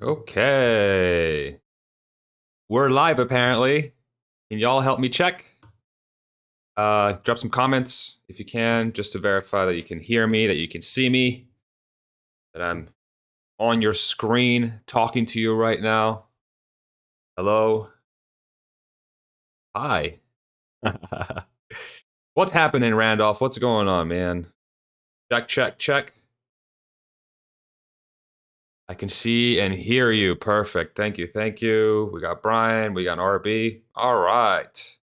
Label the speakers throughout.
Speaker 1: Okay. We're live apparently. Can y'all help me check? Drop some comments if you can, just to verify that you can hear me, that you can see me, that I'm on your screen talking to you right now. Hello. Hi. What's happening, Randolph? What's going on, man? Check, check, check. I can see and hear you. Perfect. Thank you. Thank you. We got Brian. We got RB. All right.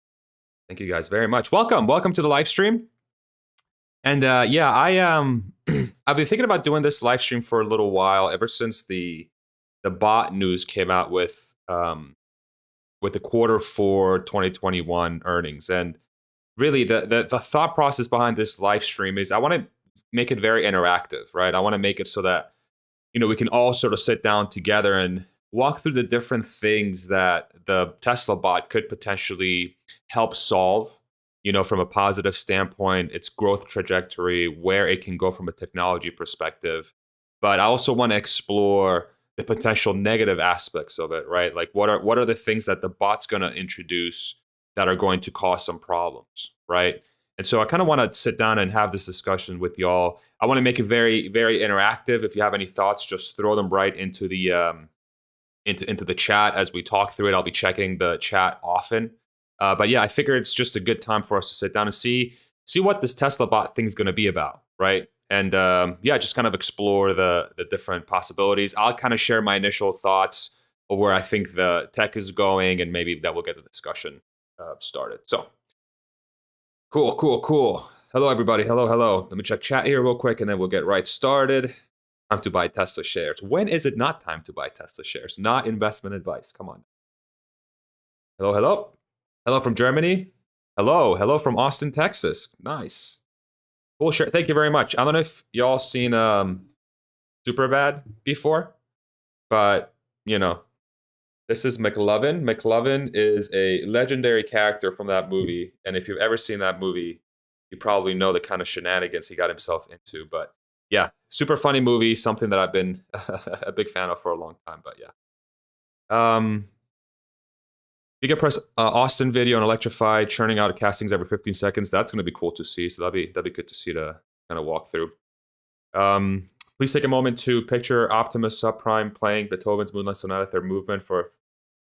Speaker 1: Thank you guys very much. Welcome to the live stream. And yeah, I've been thinking about doing this live stream for a little while, ever since the bot news came out with the quarter 4 2021 earnings. And really, the thought process behind this live stream is I want to make it very interactive, right? I want to make it so that we can all sort of sit down together and walk through the different things that the Tesla bot could potentially help solve, from a positive standpoint, its growth trajectory, where it can go from a technology perspective. But I also want to explore the potential negative aspects of it, right? Like what are the things that the bot's going to introduce that are going to cause some problems, right? And so I kind of want to sit down and have this discussion with y'all. I want to make it very, very interactive. If you have any thoughts, just throw them right into the into the chat as we talk through it. I'll be checking the chat often. But yeah, I figure it's just a good time for us to sit down and see what this Tesla bot thing is going to be about, right? And yeah, just kind of explore the different possibilities. I'll kind of share my initial thoughts of where I think the tech is going, and maybe that will get the discussion started. So cool. Hello, everybody. Hello. Let me check chat here real quick, and then we'll get right started. Time to buy Tesla shares. When is it not time to buy Tesla shares? Not investment advice. Come on. Hello from Germany. Hello from Austin, Texas. Nice. Cool share. Thank you very much. I don't know if y'all seen Superbad before, but this is McLovin. McLovin is a legendary character from that movie, and if you've ever seen that movie, you probably know the kind of shenanigans he got himself into. But yeah, super funny movie, something that I've been a big fan of for a long time. But yeah, you can press Austin video and electrify, churning out castings every 15 seconds. That's going to be cool to see. So that'd be good to see, to kind of walk through. Please take a moment to picture Optimus Subprime playing Beethoven's Moonlight Sonata, their movement for a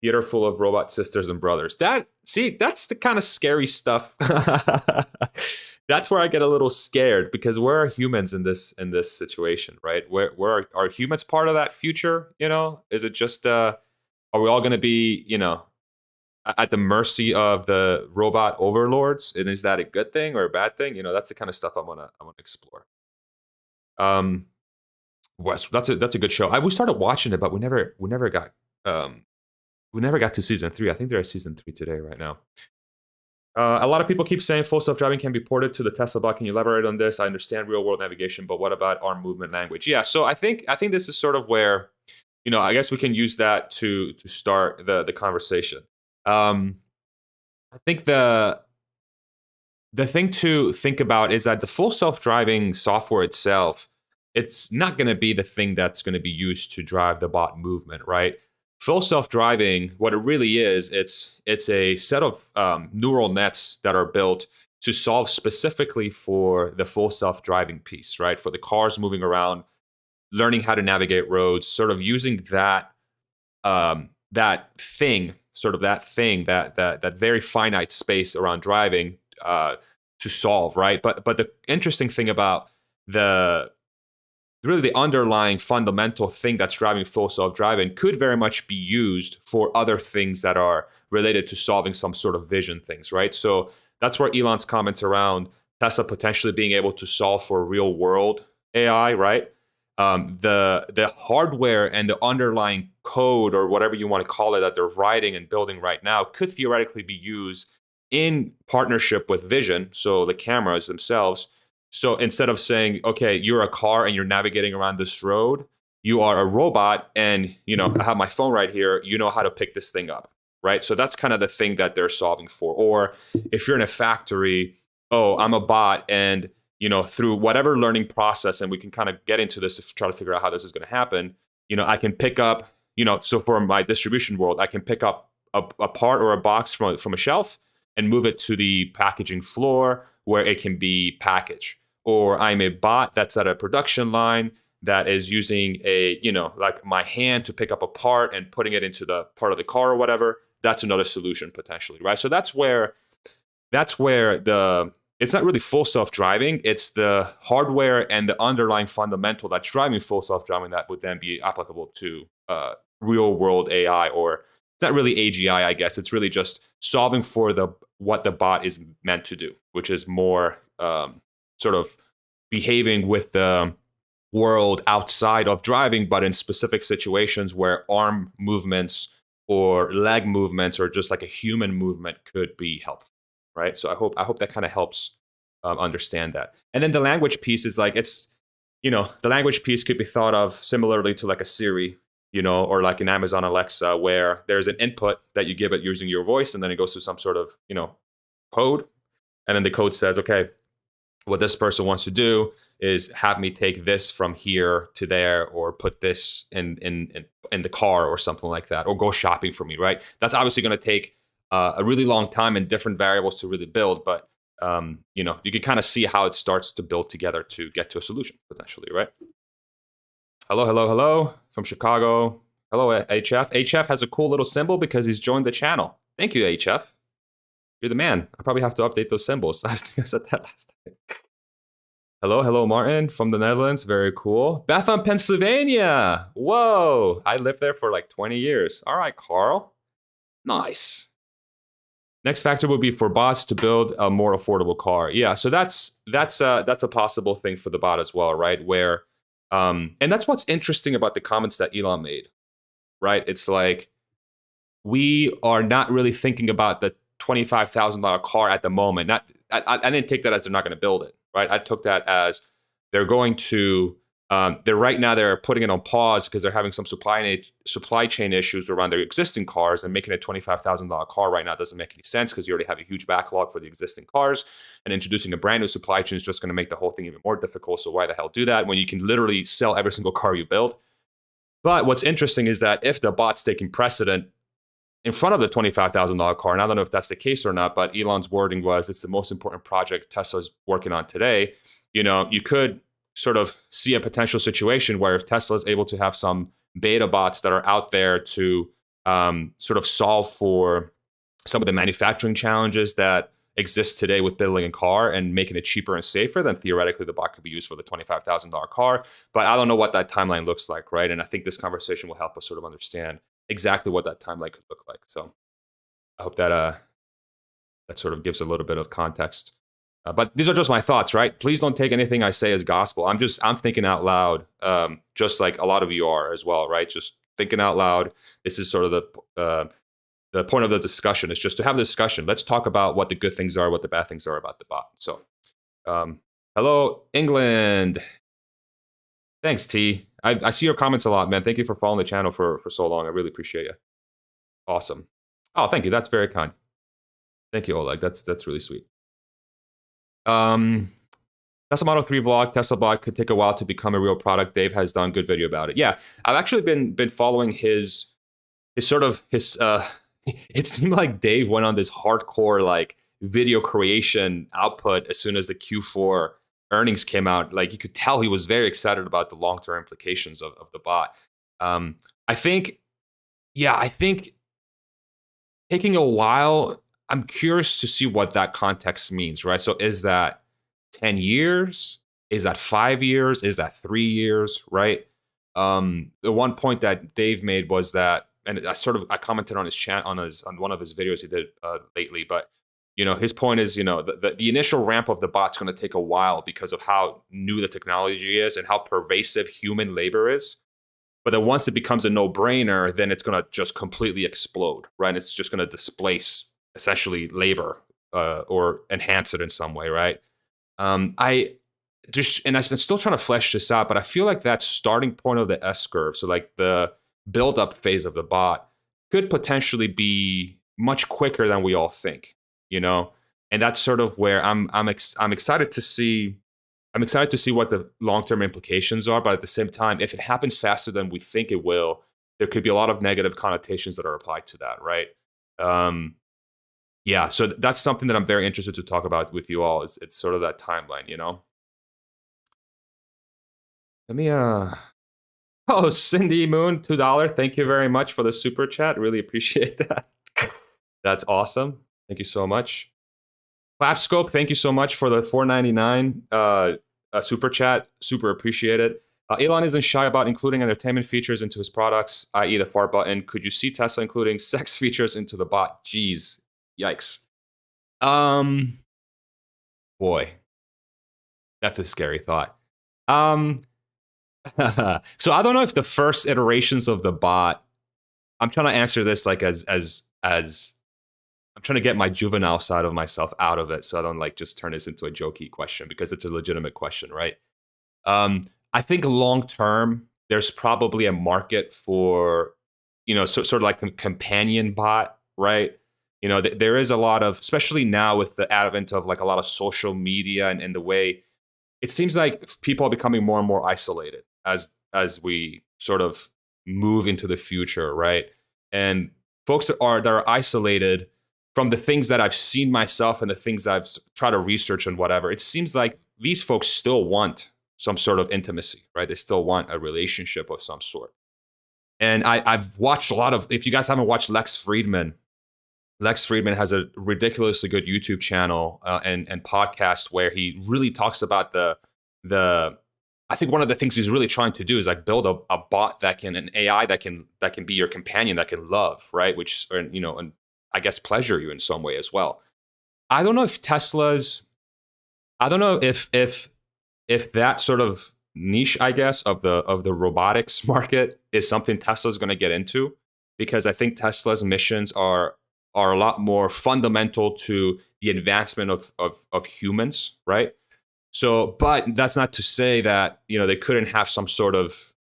Speaker 1: theater full of robot sisters and brothers. That's the kind of scary stuff. That's where I get a little scared, because where are humans in this situation, right? Where are humans part of that future? Is it just are we all going to be at the mercy of the robot overlords? And is that a good thing or a bad thing? That's the kind of stuff I want to explore. West, that's a good show. We started watching it, but we never got to season 3. I think they're at season 3 today, right now. A lot of people keep saying full self-driving can be ported to the Tesla bot. Can you elaborate on this? I understand real-world navigation, but what about arm movement language? Yeah, so I think this is sort of where, I guess we can use that to start the conversation. I think the thing to think about is that the full self-driving software itself, it's not going to be the thing that's going to be used to drive the bot movement, right? Full self-driving, what it really is, it's a set of neural nets that are built to solve specifically for the full self-driving piece, right? For the cars moving around, learning how to navigate roads, sort of using that thing, that very finite space around driving to solve, right? But the interesting thing about the underlying fundamental thing that's driving full self-driving could very much be used for other things that are related to solving some sort of vision things, right? So that's where Elon's comments around Tesla potentially being able to solve for real world AI, right? The hardware and the underlying code, or whatever you want to call it, that they're writing and building right now could theoretically be used in partnership with vision, so the cameras themselves. So instead of saying, okay, you're a car and you're navigating around this road, you are a robot, and I have my phone right here, you know how to pick this thing up, right? So that's kind of the thing that they're solving for. Or if you're in a factory, oh, I'm a bot, and through whatever learning process, and we can kind of get into this to try to figure out how this is going to happen, I can pick up so for my distribution world, I can pick up a part or a box from a shelf and move it to the packaging floor where it can be packaged. Or I'm a bot that's at a production line that is using like my hand to pick up a part and putting it into the part of the car or whatever. That's another solution potentially, right? So that's where it's not really full self-driving. It's the hardware and the underlying fundamental that's driving full self-driving that would then be applicable to real world AI, or it's not really AGI, I guess. It's really just solving for what the bot is meant to do, which is more sort of behaving with the world outside of driving, but in specific situations where arm movements or leg movements or just like a human movement could be helpful, right? So I hope that kind of helps understand that. And then the language piece is like, it's, the language piece could be thought of similarly to like a Siri, or like an Amazon Alexa, where there's an input that you give it using your voice, and then it goes through some sort of, code. And then the code says, okay, what this person wants to do is have me take this from here to there, or put this in the car or something like that, or go shopping for me, right? That's obviously going to take a really long time and different variables to really build, but you can kind of see how it starts to build together to get to a solution potentially, right? Hello from Chicago. Hello, HF. HF has a cool little symbol because he's joined the channel. Thank you, HF. You're the man. I probably have to update those symbols. I think I said that last time. Hello, Martin from the Netherlands. Very cool. Bethlehem, Pennsylvania. Whoa, I lived there for like 20 years. All right, Carl. Nice. Next factor would be for bots to build a more affordable car. Yeah, so that's a possible thing for the bot as well, right? Where, and that's what's interesting about the comments that Elon made, right? It's like we are not really thinking about the $25,000 car at the moment. I didn't take that as they're not going to build it, right? I took that as they're going to. They're putting it on pause because they're having some supply chain issues around their existing cars, and making a $25,000 car right now doesn't make any sense because you already have a huge backlog for the existing cars, and introducing a brand new supply chain is just going to make the whole thing even more difficult. So why the hell do that when you can literally sell every single car you build? But what's interesting is that if the bot's taking precedent in front of the $25,000 car, and I don't know if that's the case or not, but Elon's wording was it's the most important project Tesla's working on today. You could sort of see a potential situation where if Tesla is able to have some beta bots that are out there to sort of solve for some of the manufacturing challenges that exist today with building a car and making it cheaper and safer, then theoretically the bot could be used for the $25,000 car. But I don't know what that timeline looks like, right? And I think this conversation will help us sort of understand exactly what that timeline could look like. So I hope that that sort of gives a little bit of context. But these are just my thoughts, right? Please don't take anything I say as gospel. I'm thinking out loud, just like a lot of you are as well, right? Just thinking out loud. This is sort of the point of the discussion, is just to have a discussion. Let's talk about what the good things are, what the bad things are about the bot. So, hello, England. Thanks, T. I see your comments a lot, man. Thank you for following the channel for so long. I really appreciate you. Awesome. Oh, thank you. That's very kind. Thank you, Oleg. That's really sweet. Tesla Model 3 vlog, Tesla bot could take a while to become a real product. Dave has done good video about it. Yeah, I've actually been following his it seemed like Dave went on this hardcore like video creation output as soon as the Q4 earnings came out. Like you could tell he was very excited about the long-term implications of the bot. I think taking a while, I'm curious to see what that context means, right? So is that 10 years? Is that 5 years? Is that 3 years, right? The one point that Dave made was that, and I commented on his chat on one of his videos he did lately, but his point is, the initial ramp of the bot's going to take a while because of how new the technology is and how pervasive human labor is. But then once it becomes a no-brainer, then it's going to just completely explode, right? It's just going to displace essentially labor or enhance it in some way, right? I've been still trying to flesh this out, but I feel like that starting point of the S curve, so like the build-up phase of the bot, could potentially be much quicker than we all think, and that's sort of where I'm excited to see. I'm excited to see what the long-term implications are, but at the same time, if it happens faster than we think it will, there could be a lot of negative connotations that are applied to that, right? Yeah, so that's something that I'm very interested to talk about with you all. It's sort of that timeline, you know. Let me Oh, Cindy Moon, $2. Thank you very much for the super chat. Really appreciate that. That's awesome. Thank you so much. Clapscope, thank you so much for the $4.99 super chat. Super appreciate it. Elon isn't shy about including entertainment features into his products, i.e. the fart button. Could you see Tesla including sex features into the bot? Jeez. Yikes. Boy, that's a scary thought. So I don't know if the first iterations of the bot, I'm trying to answer this like as I'm trying to get my juvenile side of myself out of it so I don't like just turn this into a jokey question because it's a legitimate question, right? I think long term, there's probably a market for, sort of like a companion bot, right? There is a lot of, especially now with the advent of like a lot of social media and the way it seems like people are becoming more and more isolated as we sort of move into the future, right? And folks that are isolated from the things that I've seen myself and the things I've tried to research and whatever, it seems like these folks still want some sort of intimacy, right? They still want a relationship of some sort. And I've watched a lot of, if you guys haven't watched Lex Friedman has a ridiculously good YouTube channel and podcast where he really talks about the I think one of the things he's really trying to do is like build a bot an AI that can be your companion, that can love, right? Which, and I guess pleasure you in some way as well. I don't know if that sort of niche, I guess, of the robotics market is something Tesla's going to get into, because I think Tesla's missions are a lot more fundamental to the advancement of humans, right? So, but that's not to say that they couldn't have some sort of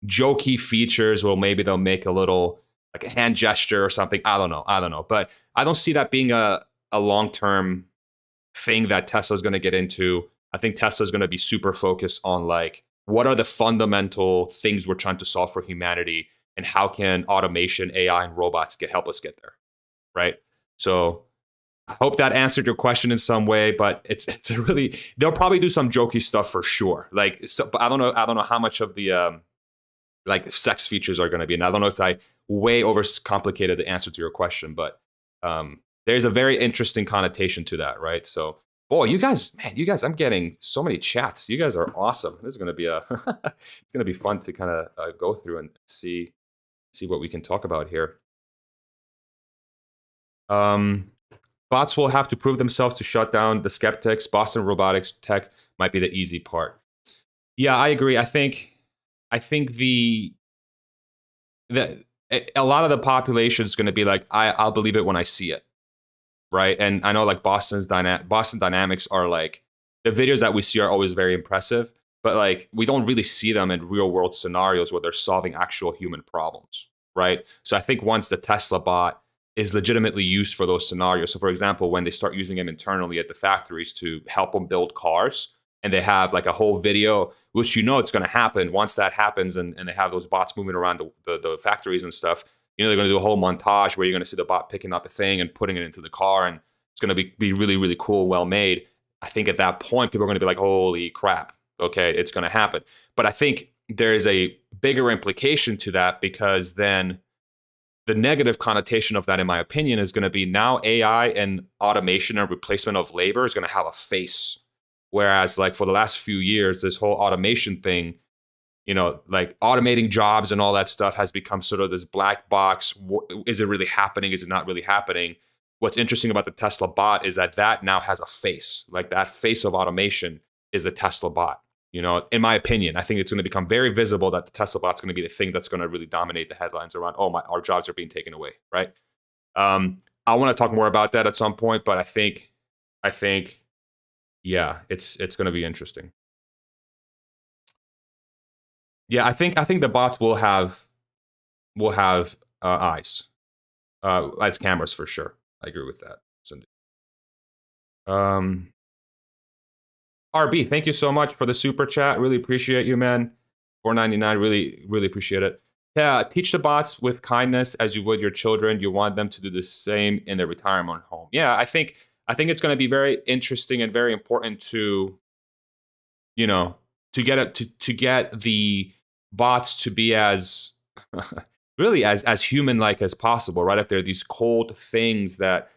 Speaker 1: jokey features. Well, maybe they'll make a little like a hand gesture or something. I don't know, but I don't see that being a long term thing that Tesla's going to get into. I think Tesla's going to be super focused on like what are the fundamental things we're trying to solve for humanity, and how can automation, AI, and robots help us get there, right? So I hope that answered your question in some way, but it's a really, they'll probably do some jokey stuff for sure. Like, so, but I don't know how much of the like sex features are going to be, and I don't know if I way overcomplicated the answer to your question, but there's a very interesting connotation to that, right? So, boy, you guys, I'm getting so many chats. You guys are awesome. This is going to be it's going to be fun to kind of go through and see what we can talk about here. Bots will have to prove themselves to shut down the skeptics. Boston Robotics tech might be the easy part. Yeah, I agree. I think a lot of the population is going to be like, I'll believe it when I see it, right? And I know like Boston Dynamics are like, the videos that we see are always very impressive, but like we don't really see them in real world scenarios where they're solving actual human problems, right? So I think once the Tesla bot is legitimately used for those scenarios, so for example, when they start using them internally at the factories to help them build cars, and they have like a whole video, which it's going to happen once that happens, and they have those bots moving around the factories and stuff, they're going to do a whole montage where you're going to see the bot picking up a thing and putting it into the car, and it's going to be really, really cool, well made. I think at that point, people are going to be like, holy crap, okay, it's going to happen. But I think there is a bigger implication to that, because then the negative connotation of that, in my opinion, is going to be now AI and automation and replacement of labor is going to have a face. Whereas like for the last few years, this whole automation thing, like automating jobs and all that stuff has become sort of this black box. Is it really happening? Is it not really happening? What's interesting about the Tesla bot is that now has a face. Like that face of automation is the Tesla bot. In my opinion, I think it's going to become very visible that the Tesla bot's going to be the thing that's going to really dominate the headlines around, our jobs are being taken away, right? I want to talk more about that at some point, but I think, yeah, it's going to be interesting. Yeah, I think the bots will have eyes, as cameras for sure. I agree with that, Cindy. RB, thank you so much for the super chat. Really appreciate you, man. $4.99. Really appreciate it. Yeah, teach the bots with kindness as you would your children. You want them to do the same in their retirement home. Yeah, I think it's going to be very interesting and very important to, you know, to get it to get the bots to be as really as human like as possible, right? If they're these cold things that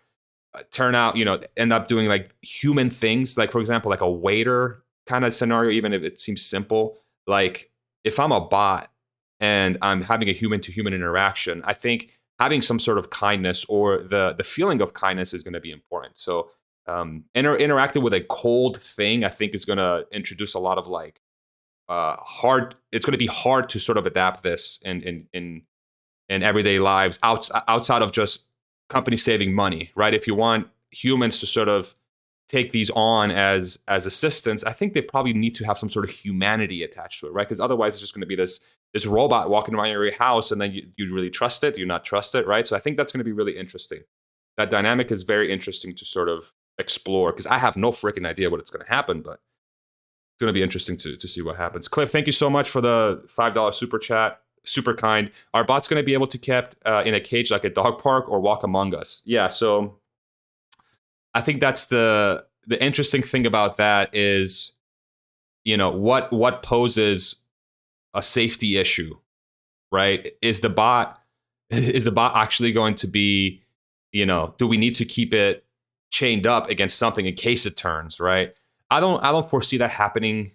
Speaker 1: turn out, end up doing like human things, like for example, like a waiter kind of scenario, even if it seems simple. Like if I'm a bot and I'm having a human to human interaction, I think having some sort of kindness or the feeling of kindness is going to be important. So interacting with a cold thing, I think, is going to introduce a lot of like hard. It's going to be hard to sort of adapt this in everyday lives outside of just companies saving money, right? If you want humans to sort of take these on as assistants, I think they probably need to have some sort of humanity attached to it, right? Because otherwise, it's just going to be this robot walking around your house, and then you really trust it, do you not trust it, right? So I think that's going to be really interesting. That dynamic is very interesting to sort of explore, because I have no freaking idea what it's going to happen, but it's going to be interesting to see what happens. Cliff, thank you so much for the $5 super chat. Super kind. Are bots going to be able to kept in a cage like a dog park or walk among us? Yeah, so I think that's the interesting thing about that is, what poses a safety issue, right? Is the bot actually going to be, do we need to keep it chained up against something in case it turns, right? I don't foresee that happening,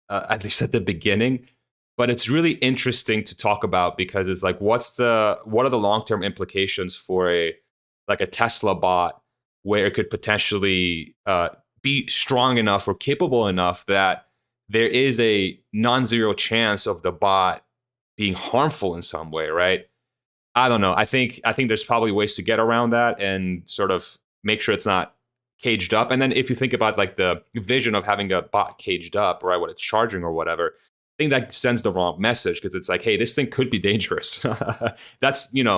Speaker 1: at least at the beginning. But it's really interesting to talk about, because it's like, what are the long-term implications for a Tesla bot, where it could potentially be strong enough or capable enough that there is a non-zero chance of the bot being harmful in some way, right? I don't know. I think there's probably ways to get around that and sort of make sure it's not caged up. And then if you think about like the vision of having a bot caged up, right, what it's charging or whatever, I think that sends the wrong message, because it's like, hey, this thing could be dangerous. That's, and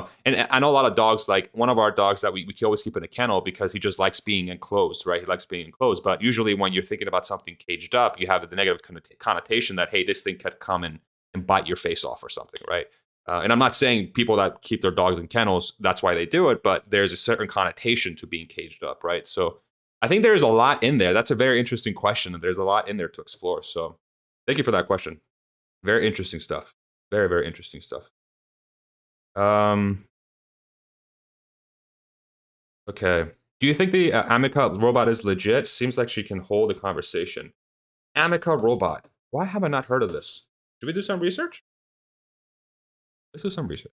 Speaker 1: I know a lot of dogs, like one of our dogs that we always keep in a kennel, because he just likes being enclosed, right? He likes being enclosed. But usually when you're thinking about something caged up, you have the negative connotation that, hey, this thing could come and bite your face off or something, right? And I'm not saying people that keep their dogs in kennels, that's why they do it, but there's a certain connotation to being caged up, right? So I think there's a lot in there. That's a very interesting question, and there's a lot in there to explore. So thank you for that question. Very interesting stuff. Very, very interesting stuff. Okay. Do you think the Amica robot is legit? Seems like she can hold a conversation. Amica robot. Why have I not heard of this? Should we do some research? Let's do some research.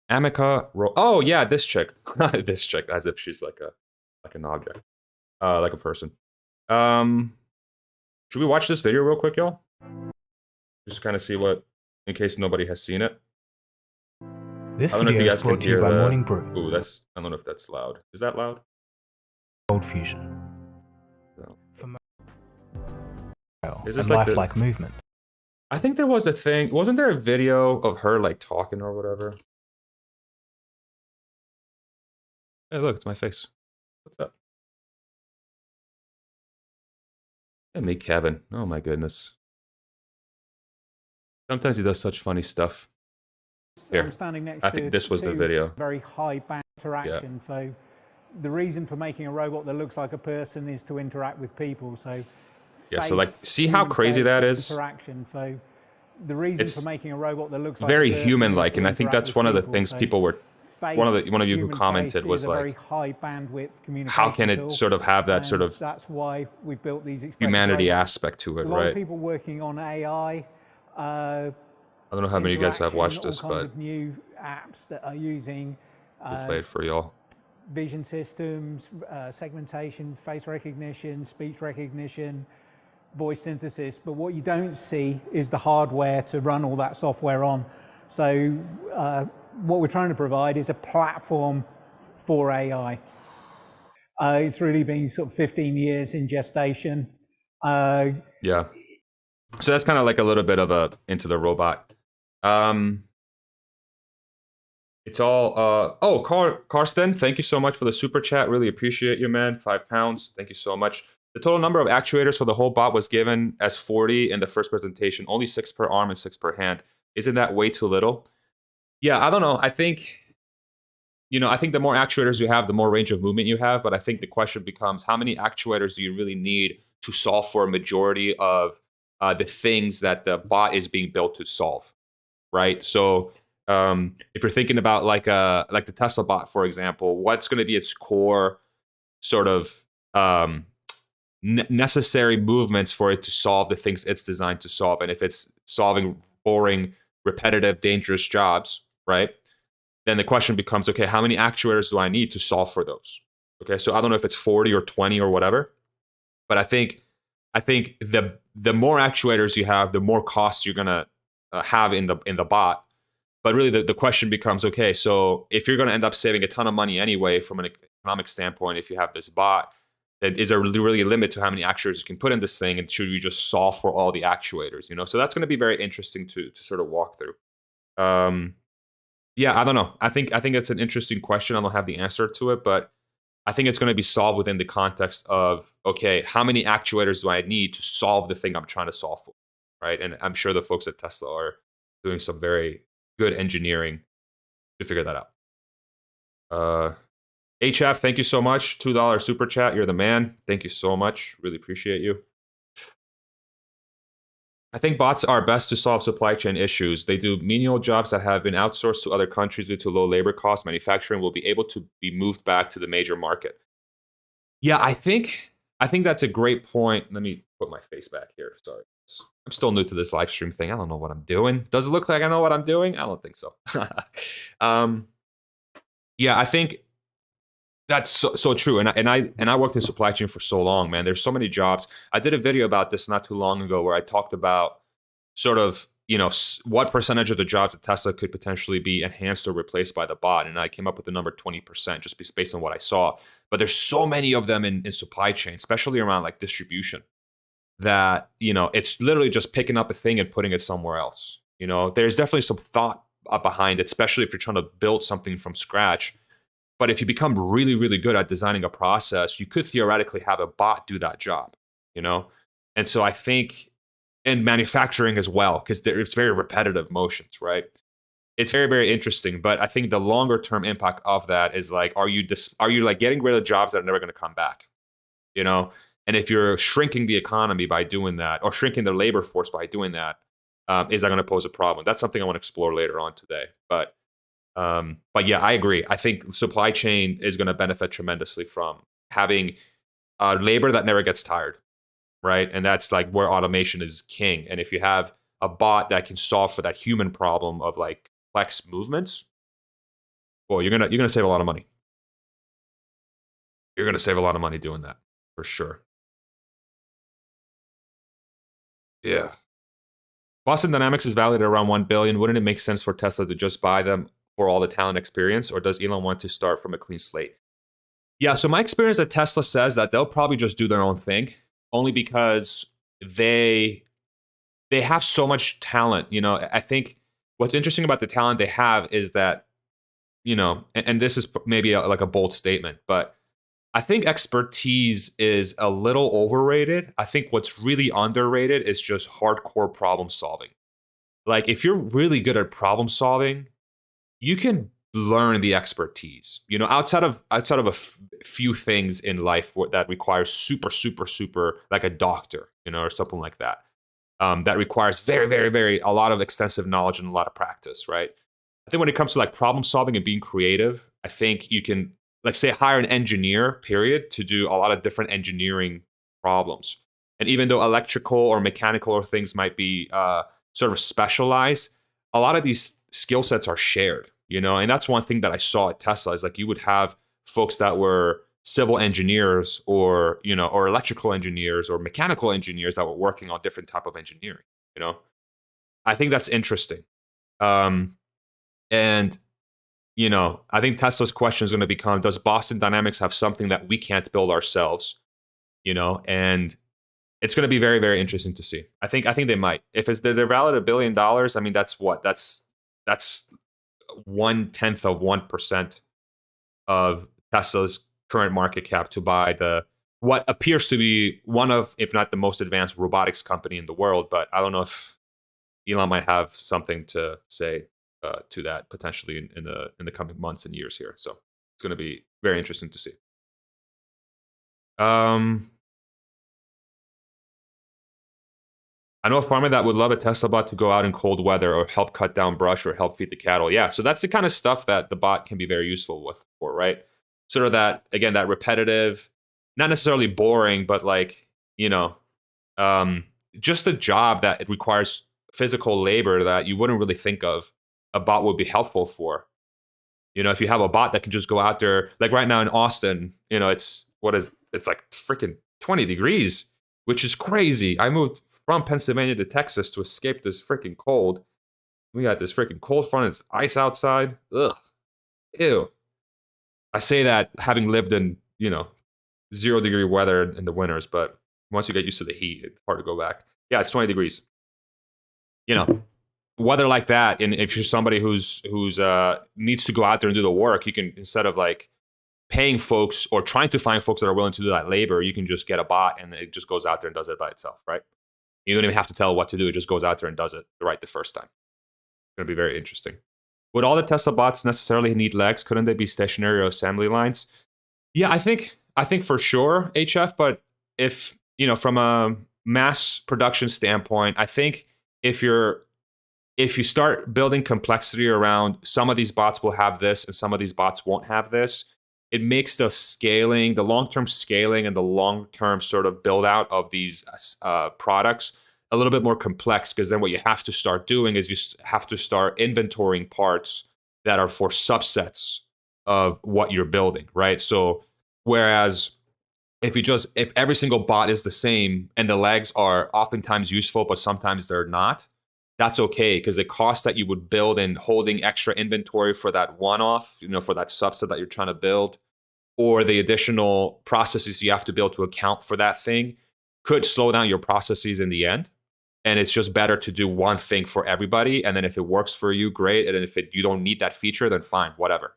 Speaker 1: Amica oh yeah, this chick. This chick, as if she's like an object. Like a person. Should we watch this video real quick, y'all? Just kind of see what, in case nobody has seen it.
Speaker 2: This video is brought to you by Morning Brew.
Speaker 1: Ooh, I don't know if that's loud. Is that loud?
Speaker 2: Cold fusion.
Speaker 1: No.
Speaker 2: Is this like lifelike movement?
Speaker 1: I think there was a thing. Wasn't there a video of her like talking or whatever? Hey, look, it's my face. What's up? And me, Kevin. Oh my goodness. Sometimes he does such funny stuff. Here,
Speaker 3: I'm standing next
Speaker 1: I think this was the video.
Speaker 3: Very high band interaction. Yeah. So the reason for making a robot that looks like a person is to interact with people. So
Speaker 1: yeah, so like, see how crazy that is?
Speaker 3: Interaction. So the reason for making a robot that looks like
Speaker 1: very human-like, and I think that's one of the things people were. One of you who commented was like,
Speaker 3: very high bandwidth communication
Speaker 1: how can it sort of have that sort of
Speaker 3: that's why we've built these
Speaker 1: humanity aspect to it, right? A lot
Speaker 3: of people working on AI.
Speaker 1: I don't know how many of you guys have watched this, but
Speaker 3: of new apps that are using
Speaker 1: we'll play it for y'all.
Speaker 3: Vision systems, segmentation, face recognition, speech recognition, voice synthesis. But what you don't see is the hardware to run all that software on. So what we're trying to provide is a platform for AI. It's really been sort of 15 years in gestation.
Speaker 1: Yeah. So that's kind of like a little bit of a into the robot. It's all Karsten, thank you so much for the super chat. Really appreciate you, man. £5. Thank you so much. The total number of actuators for the whole bot was given as 40 in the first presentation, only 6 per arm and 6 per hand. Isn't that way too little? Yeah, I don't know. I think, I think the more actuators you have, the more range of movement you have. But I think the question becomes, how many actuators do you really need to solve for a majority of the things that the bot is being built to solve, right? So if you're thinking about like the Tesla bot, for example, what's going to be its core sort of necessary movements for it to solve the things it's designed to solve? And if it's solving boring, repetitive, dangerous jobs, right? Then the question becomes, okay, how many actuators do I need to solve for those? Okay, so I don't know if it's 40 or 20 or whatever, but I think the more actuators you have, the more costs you're gonna have in the bot. But really, the question becomes, okay, so if you're gonna end up saving a ton of money anyway from an economic standpoint, if you have this bot, then is there really a limit to how many actuators you can put in this thing, and should you just solve for all the actuators? So that's going to be very interesting to sort of walk through. Yeah, I don't know. I think it's an interesting question. I don't have the answer to it, but I think it's going to be solved within the context of, okay, how many actuators do I need to solve the thing I'm trying to solve for, right? And I'm sure the folks at Tesla are doing some very good engineering to figure that out. HF, thank you so much. $2 super chat. You're the man. Thank you so much. Really appreciate you. I think bots are best to solve supply chain issues. They do menial jobs that have been outsourced to other countries due to low labor costs. Manufacturing will be able to be moved back to the major market. Yeah, I think that's a great point. Let me put my face back here. Sorry. I'm still new to this live stream thing. I don't know what I'm doing. Does it look like I know what I'm doing? I don't think so. Yeah, I think that's so true. And I worked in supply chain for so long, man. There's so many jobs. I did a video about this not too long ago where I talked about sort of, what percentage of the jobs at Tesla could potentially be enhanced or replaced by the bot. And I came up with the number 20%, just based on what I saw. But there's so many of them in supply chain, especially around like distribution, that, it's literally just picking up a thing and putting it somewhere else. There's definitely some thought behind it, especially if you're trying to build something from scratch. But if you become really, really good at designing a process, you could theoretically have a bot do that job, And so I think, and manufacturing as well, because it's very repetitive motions, right? It's very, very interesting. But I think the longer term impact of that is like, are you like getting rid of jobs that are never going to come back, And if you're shrinking the economy by doing that, or shrinking the labor force by doing that, is that going to pose a problem? That's something I want to explore later on today. But yeah, I agree. I think supply chain is going to benefit tremendously from having labor that never gets tired, right? And that's like where automation is king. And if you have a bot that can solve for that human problem of like complex movements, well, you're gonna save a lot of money. You're gonna save a lot of money doing that for sure. Yeah. Boston Dynamics is valued at around $1 billion. Wouldn't it make sense for Tesla to just buy them for all the talent experience, or does Elon want to start from a clean slate? Yeah, so my experience at Tesla says that they'll probably just do their own thing, only because they have so much talent. I think what's interesting about the talent they have is that, and this is maybe like a bold statement, but I think expertise is a little overrated. I think what's really underrated is just hardcore problem solving. Like if you're really good at problem solving, you can learn the expertise, outside of a few things in life that requires super, like a doctor, or something like that. That requires very, very, very, a lot of extensive knowledge and a lot of practice, right? I think when it comes to like problem solving and being creative, I think you can, like, say, hire an engineer, period, to do a lot of different engineering problems. And even though electrical or mechanical or things might be sort of specialized, a lot of these skill sets are shared, and that's one thing that I saw at Tesla is like you would have folks that were civil engineers or, or electrical engineers or mechanical engineers that were working on different type of engineering, I think that's interesting. And, I think Tesla's question is going to become, does Boston Dynamics have something that we can't build ourselves? And it's going to be very, very interesting to see. I think they might. If they're valued $1 billion, I mean, that's 0.1% of 1% of Tesla's current market cap to buy the what appears to be one of, if not the most advanced robotics company in the world. But I don't know if Elon might have something to say to that potentially in the coming months and years here. So it's going to be very interesting to see. I know a farmer that would love a Tesla bot to go out in cold weather or help cut down brush or help feed the cattle. Yeah, so that's the kind of stuff that the bot can be very useful for, right? Sort of that, again, that repetitive, not necessarily boring, but like, you know, just a job that it requires physical labor that you wouldn't really think of a bot would be helpful for. You know, if you have a bot that can just go out there, like right now in Austin, you know, it's like freaking 20 degrees, which is crazy. I moved from Pennsylvania to Texas to escape this freaking cold. We got this freaking cold front. It's ice outside. Ugh. Ew. I say that having lived in, you know, 0-degree weather in the winters, but once you get used to the heat, it's hard to go back. Yeah, it's 20 degrees. You know, weather like that, and if you're somebody who's needs to go out there and do the work, you can, instead of like paying folks or trying to find folks that are willing to do that labor, you can just get a bot and it just goes out there and does it by itself, right? You don't even have to tell it what to do. It just goes out there and does it right the first time. It's going to be very interesting. Would all the Tesla bots necessarily need legs? Couldn't they be stationary or assembly lines? Yeah, I think for sure, HF, but if, you know, from a mass production standpoint, I think if you start building complexity around some of these bots will have this and some of these bots won't have this, it makes the scaling, the long-term scaling and the long-term sort of build out of these products a little bit more complex, because then what you have to start doing is you have to start inventorying parts that are for subsets of what you're building, right? So whereas if every single bot is the same and the legs are oftentimes useful, but sometimes they're not, that's okay, because the cost that you would build in holding extra inventory for that one-off, you know, for that subset that you're trying to build, or the additional processes you have to build to account for that thing could slow down your processes in the end. And it's just better to do one thing for everybody. And then if it works for you, great. And then if you don't need that feature, then fine, whatever.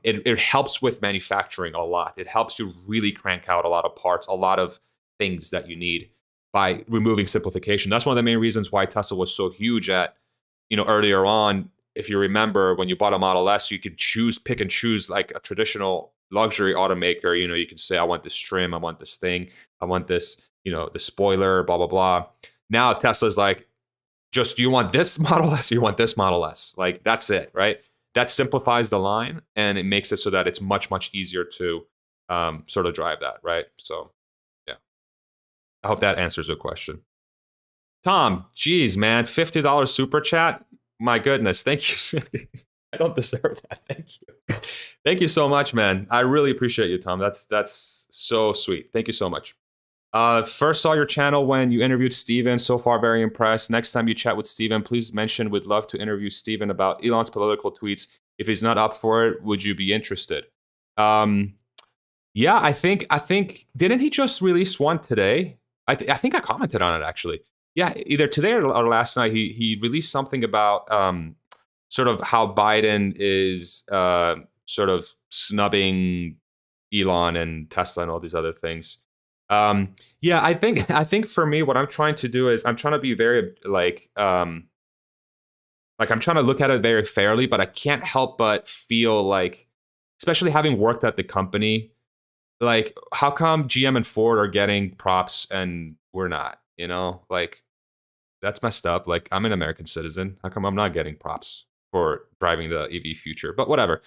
Speaker 1: It helps with manufacturing a lot. It helps you really crank out a lot of parts, a lot of things that you need by removing simplification. That's one of the main reasons why Tesla was so huge at, you know, earlier on. If you remember, when you bought a Model S, you could pick and choose like a traditional luxury automaker. You know, you could say, I want this trim, I want this thing, I want this, you know, the spoiler, blah, blah, blah. Now Tesla's like, just, do you want this Model S or you want this Model S? Like, that's it, right? That simplifies the line and it makes it so that it's much, much easier to sort of drive that, right? So, yeah. I hope that answers your question. Tom, geez, man, $50 super chat? My goodness, thank you. I don't deserve that. Thank you. Thank you so much, man. I really appreciate you, Tom. That's so sweet. Thank you so much. First saw your channel when you interviewed Steven. So far, very impressed. Next time you chat with Steven, please mention we'd love to interview Steven about Elon's political tweets. If he's not up for it, would you be interested? Yeah, I think didn't he just release one today? I think I commented on it actually. Yeah, either today or last night he released something about sort of how Biden is sort of snubbing Elon and Tesla and all these other things. Yeah, I think for me, what I'm trying to do is I'm trying to be very like I'm trying to look at it very fairly, but I can't help but feel like, especially having worked at the company, like how come GM and Ford are getting props and we're not? You know, like that's messed up. Like I'm an American citizen. How come I'm not getting props for driving the EV future? But whatever.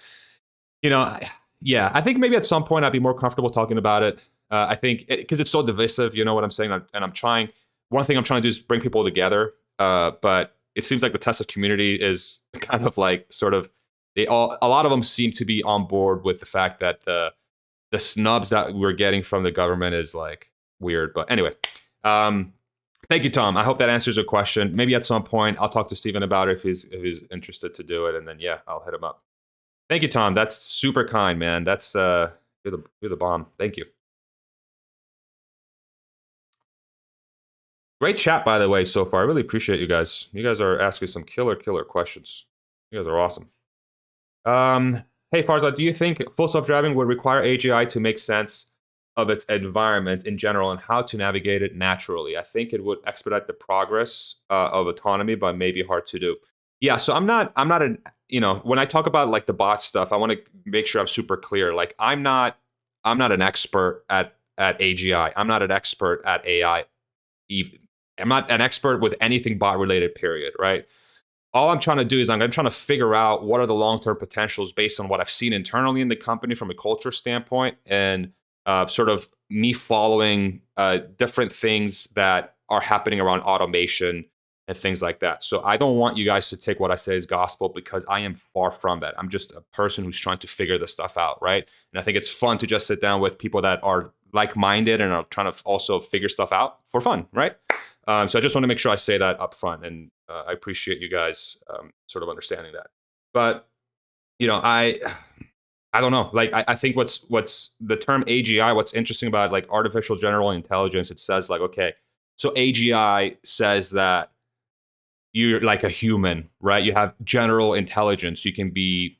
Speaker 1: You know, yeah, I think maybe at some point I'd be more comfortable talking about it. I think because it's so divisive, you know what I'm saying? And I'm trying, one thing I'm trying to do is bring people together. But it seems like the Tesla community is kind of like sort of, a lot of them seem to be on board with the fact that the snubs that we're getting from the government is like weird. But anyway, thank you, Tom. I hope that answers your question. Maybe at some point I'll talk to Steven about it if he's interested to do it. And then, yeah, I'll hit him up. Thank you, Tom. That's super kind, man. That's, you're the bomb. Thank you. Great chat, by the way, so far. I really appreciate you guys. You guys are asking some killer questions. You guys are awesome. Hey, Farzad, do you think full self-driving would require AGI to make sense? of its environment in general and how to navigate it naturally. I think it would expedite the progress of autonomy, but maybe hard to do. Yeah, so I'm not an, when I talk about like the bot stuff, I want to make sure I'm super clear. Like I'm not an expert at AGI. I'm not an expert at AI. Even. I'm not an expert with anything bot related, period, right? All I'm trying to do is I'm trying to figure out what are the long-term potentials based on what I've seen internally in the company from a culture standpoint, and sort of me following different things that are happening around automation and things like that. So I don't want you guys to take what I say as gospel, because I am far from that. I'm just a person who's trying to figure this stuff out, right? And I think it's fun to just sit down with people that are like-minded and are trying to also figure stuff out for fun, right? So I just want to make sure I say that up front, and I appreciate you guys sort of understanding that. But I don't know. Like I think what's the term AGI. What's interesting about like artificial general intelligence? It says like, okay, so AGI says that you're like a human, right? You have general intelligence. You can be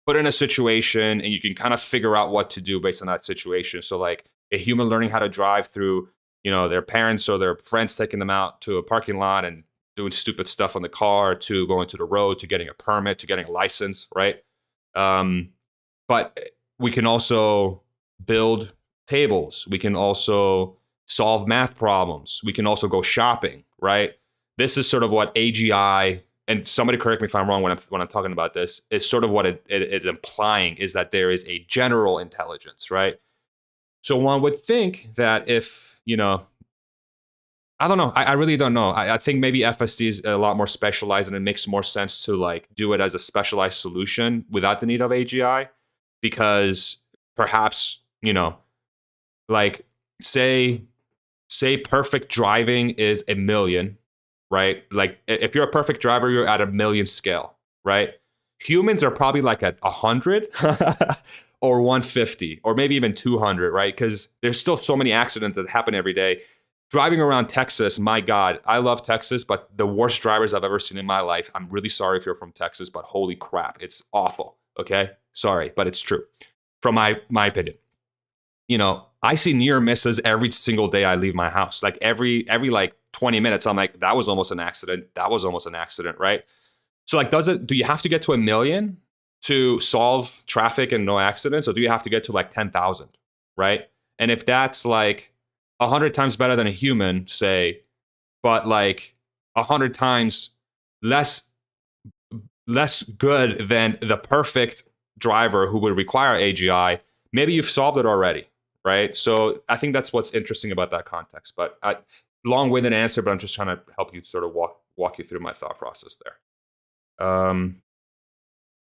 Speaker 1: put in a situation and you can kind of figure out what to do based on that situation. So like a human learning how to drive through, their parents or their friends taking them out to a parking lot and doing stupid stuff on the car, to going to the road, to getting a permit, to getting a license, right? But we can also build tables. We can also solve math problems. We can also go shopping, right? This is sort of what AGI, and somebody correct me if I'm wrong when I'm talking about this, is sort of what it is implying, is that there is a general intelligence, right? So one would think that if, I don't know. I really don't know. I think maybe FSD is a lot more specialized, and it makes more sense to like do it as a specialized solution without the need of AGI, because perhaps, like say perfect driving is 1 million, right? Like if you're a perfect driver, you're at 1 million scale, right? Humans are probably like at 100 or 150 or maybe even 200, right? Because there's still so many accidents that happen every day. Driving around Texas, my God, I love Texas, but the worst drivers I've ever seen in my life. I'm really sorry if you're from Texas, but holy crap, it's awful. Okay, sorry, but it's true. From my opinion, I see near misses every single day I leave my house. Like every like 20 minutes, I'm like, that was almost an accident. That was almost an accident, right? So like, do you have to get to 1 million to solve traffic and no accidents, or do you have to get to like 10,000, right? And if that's like 100 times better than a human, say, but like 100 times less good than the perfect driver who would require AGI, maybe you've solved it already, right? So I think that's what's interesting about that context. But long-winded answer, but I'm just trying to help you sort of walk you through my thought process there.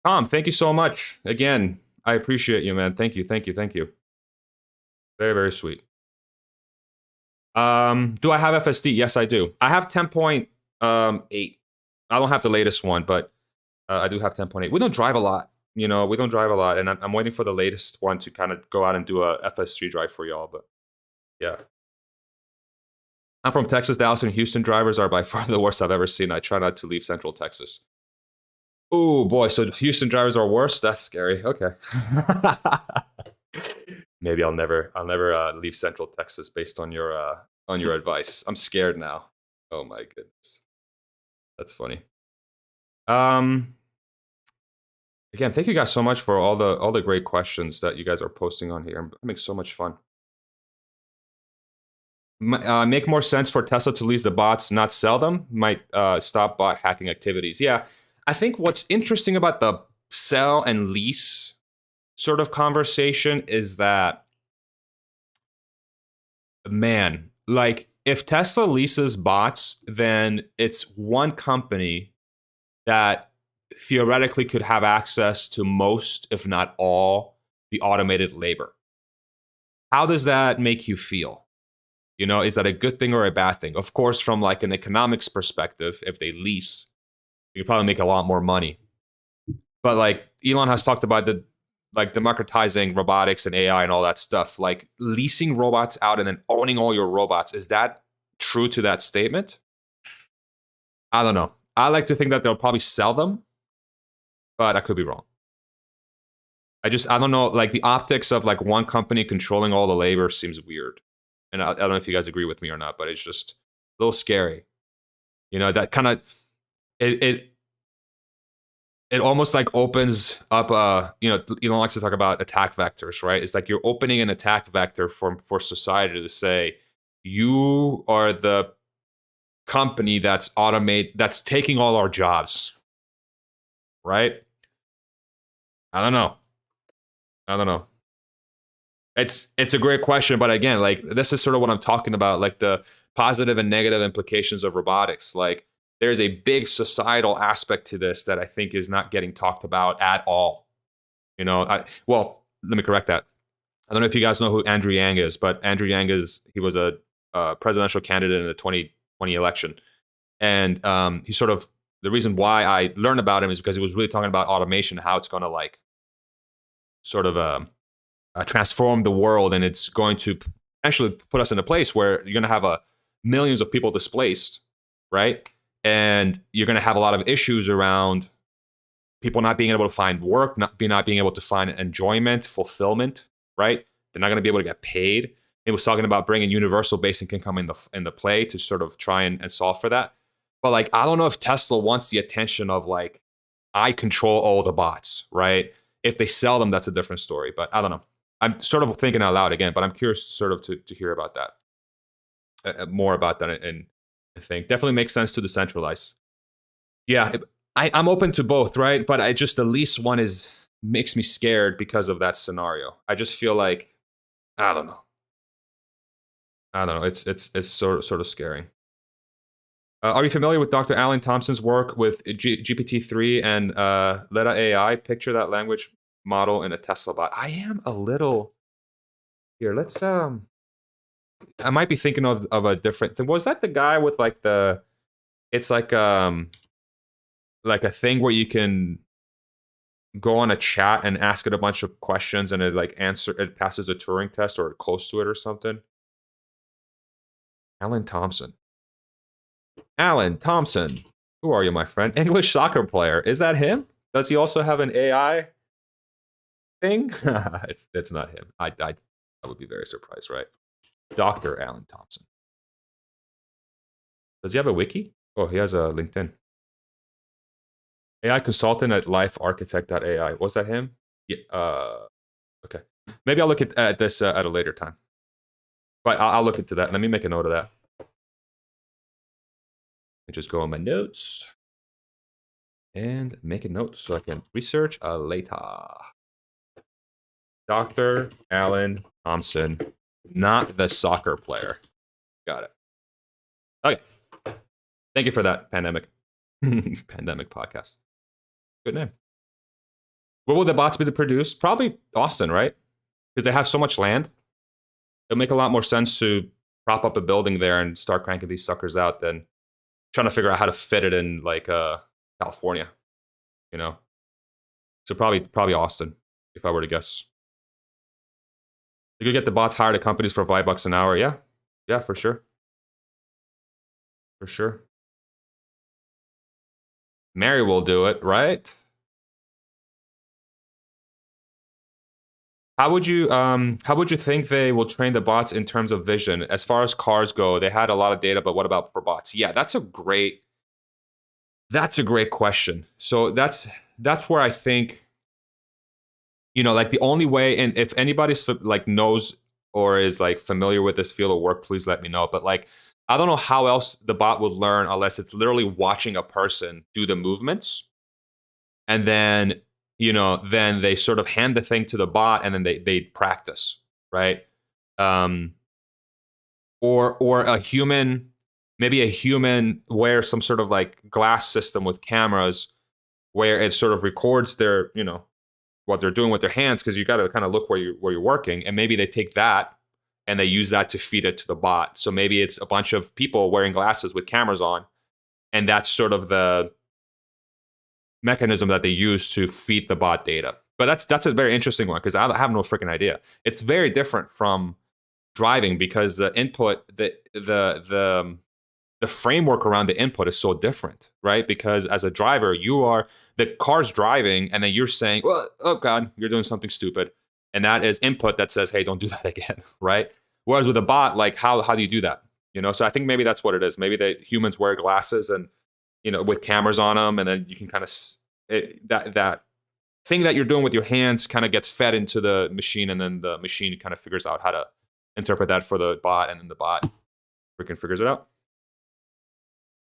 Speaker 1: Tom, thank you so much. Again, I appreciate you, man. Thank you. Very, very sweet. Do I have FSD? Yes, I do. I have 10.8. I don't have the latest one, but I do have 10.8. We don't drive a lot, and I'm waiting for the latest one to kind of go out and do a FS3 drive for y'all. But yeah, I'm from Texas. Dallas and Houston drivers are by far the worst I've ever seen. I try not to leave Central Texas. Oh boy, so Houston drivers are worse. That's scary. Okay. Maybe I'll never leave Central Texas based on your advice. I'm scared now. Oh my goodness, that's funny. Again, thank you guys so much for all the great questions that you guys are posting on here. I'm having so much fun. Make more sense for Tesla to lease the bots, not sell them. Might stop bot hacking activities. Yeah, I think what's interesting about the sell and lease sort of conversation is that, man, like if Tesla leases bots, then it's one company that theoretically could have access to most, if not all, the automated labor. How does that make you feel? Is that a good thing or a bad thing? Of course, from like an economics perspective, if they lease, you probably make a lot more money. But like Elon has talked about democratizing robotics and AI and all that stuff, like leasing robots out and then owning all your robots. Is that true to that statement? I don't know. I like to think that they'll probably sell them, but I could be wrong. I don't know, like the optics of like one company controlling all the labor seems weird. And I don't know if you guys agree with me or not, but it's just a little scary. You know, that kind of, it almost like opens up, Elon likes to talk about attack vectors, right? It's like you're opening an attack vector for society to say, you are the company that's taking all our jobs, right? I don't know. It's a great question, but again, like this is sort of what I'm talking about, like the positive and negative implications of robotics. Like there's a big societal aspect to this that I think is not getting talked about at all. You know, let me correct that. I don't know if you guys know who Andrew Yang is, but Andrew Yang he was a presidential candidate in the 2020 election. And he sort of, the reason why I learned about him is because he was really talking about automation, how it's going to like sort of transform the world, and it's going to actually put us in a place where you're going to have millions of people displaced, right? And you're going to have a lot of issues around people not being able to find work, not being able to find enjoyment, fulfillment, right? They're not going to be able to get paid. It was talking about bringing universal basic income in the play to sort of try and solve for that. But like, I don't know if Tesla wants the attention of like, I control all the bots, right? If they sell them, that's a different story. But I don't know. I'm sort of thinking out loud again, but I'm curious sort of to hear about that, more about that. And I think definitely makes sense to decentralize. Yeah, I'm open to both, right? But I just, the least one makes me scared because of that scenario. I just feel like, I don't know. It's sort of scary. Are you familiar with Dr. Alan Thompson's work with GPT-3 and Leda AI? Picture that language model in a Tesla bot. I am a little here. Let's I might be thinking of a different thing. Was that the guy with like it's like a thing where you can go on a chat and ask it a bunch of questions and it passes a Turing test or close to it or something? Alan Thompson. Who are you, my friend? English soccer player. Is that him? Does he also have an AI thing? It's not him. I would be very surprised, right? Dr. Alan Thompson. Does he have a wiki? Oh, he has a LinkedIn. AI consultant at lifearchitect.ai. Was that him? Yeah. Okay. Maybe I'll look at this at a later time. But I'll look into that. Let me make a note of that. Just go on my notes and make a note so I can research later. Dr. Alan Thompson, not the soccer player. Got it. Okay. Thank you for that, Pandemic. Pandemic podcast. Good name. Where will the bots be produced? Probably Austin, right? Because they have so much land. It'll make a lot more sense to prop up a building there and start cranking these suckers out than trying to figure out how to fit it in like California, you know? So probably Austin, if I were to guess. You could get the bots hired at companies for $5 an hour. Yeah, for sure. For sure. Mary will do it, right? How would you think they will train the bots in terms of vision? As far as cars go, they had a lot of data, but what about for bots? Yeah, that's a great question. So that's where I think, like the only way, and if anybody's like knows or is like familiar with this field of work, please let me know. But like, I don't know how else the bot would learn unless it's literally watching a person do the movements, and then then they sort of hand the thing to the bot and then they practice, right? Or a human, maybe a human wears some sort of like glass system with cameras where it sort of records their, what they're doing with their hands, because you got to kind of look where you're working, and maybe they take that and they use that to feed it to the bot. So maybe it's a bunch of people wearing glasses with cameras on, and that's sort of the mechanism that they use to feed the bot data. But that's a very interesting one, because I have no freaking idea. It's very different from driving, because the input, the the framework around the input is so different, right? Because as a driver, the car's driving, and then you're saying, well, oh God, you're doing something stupid. And that is input that says, hey, don't do that again, right? Whereas with a bot, like how do you do that? So I think maybe that's what it is. Maybe the humans wear glasses and, with cameras on them, and then you can kind of, that thing that you're doing with your hands kind of gets fed into the machine, and then the machine kind of figures out how to interpret that for the bot, and then the bot freaking figures it out.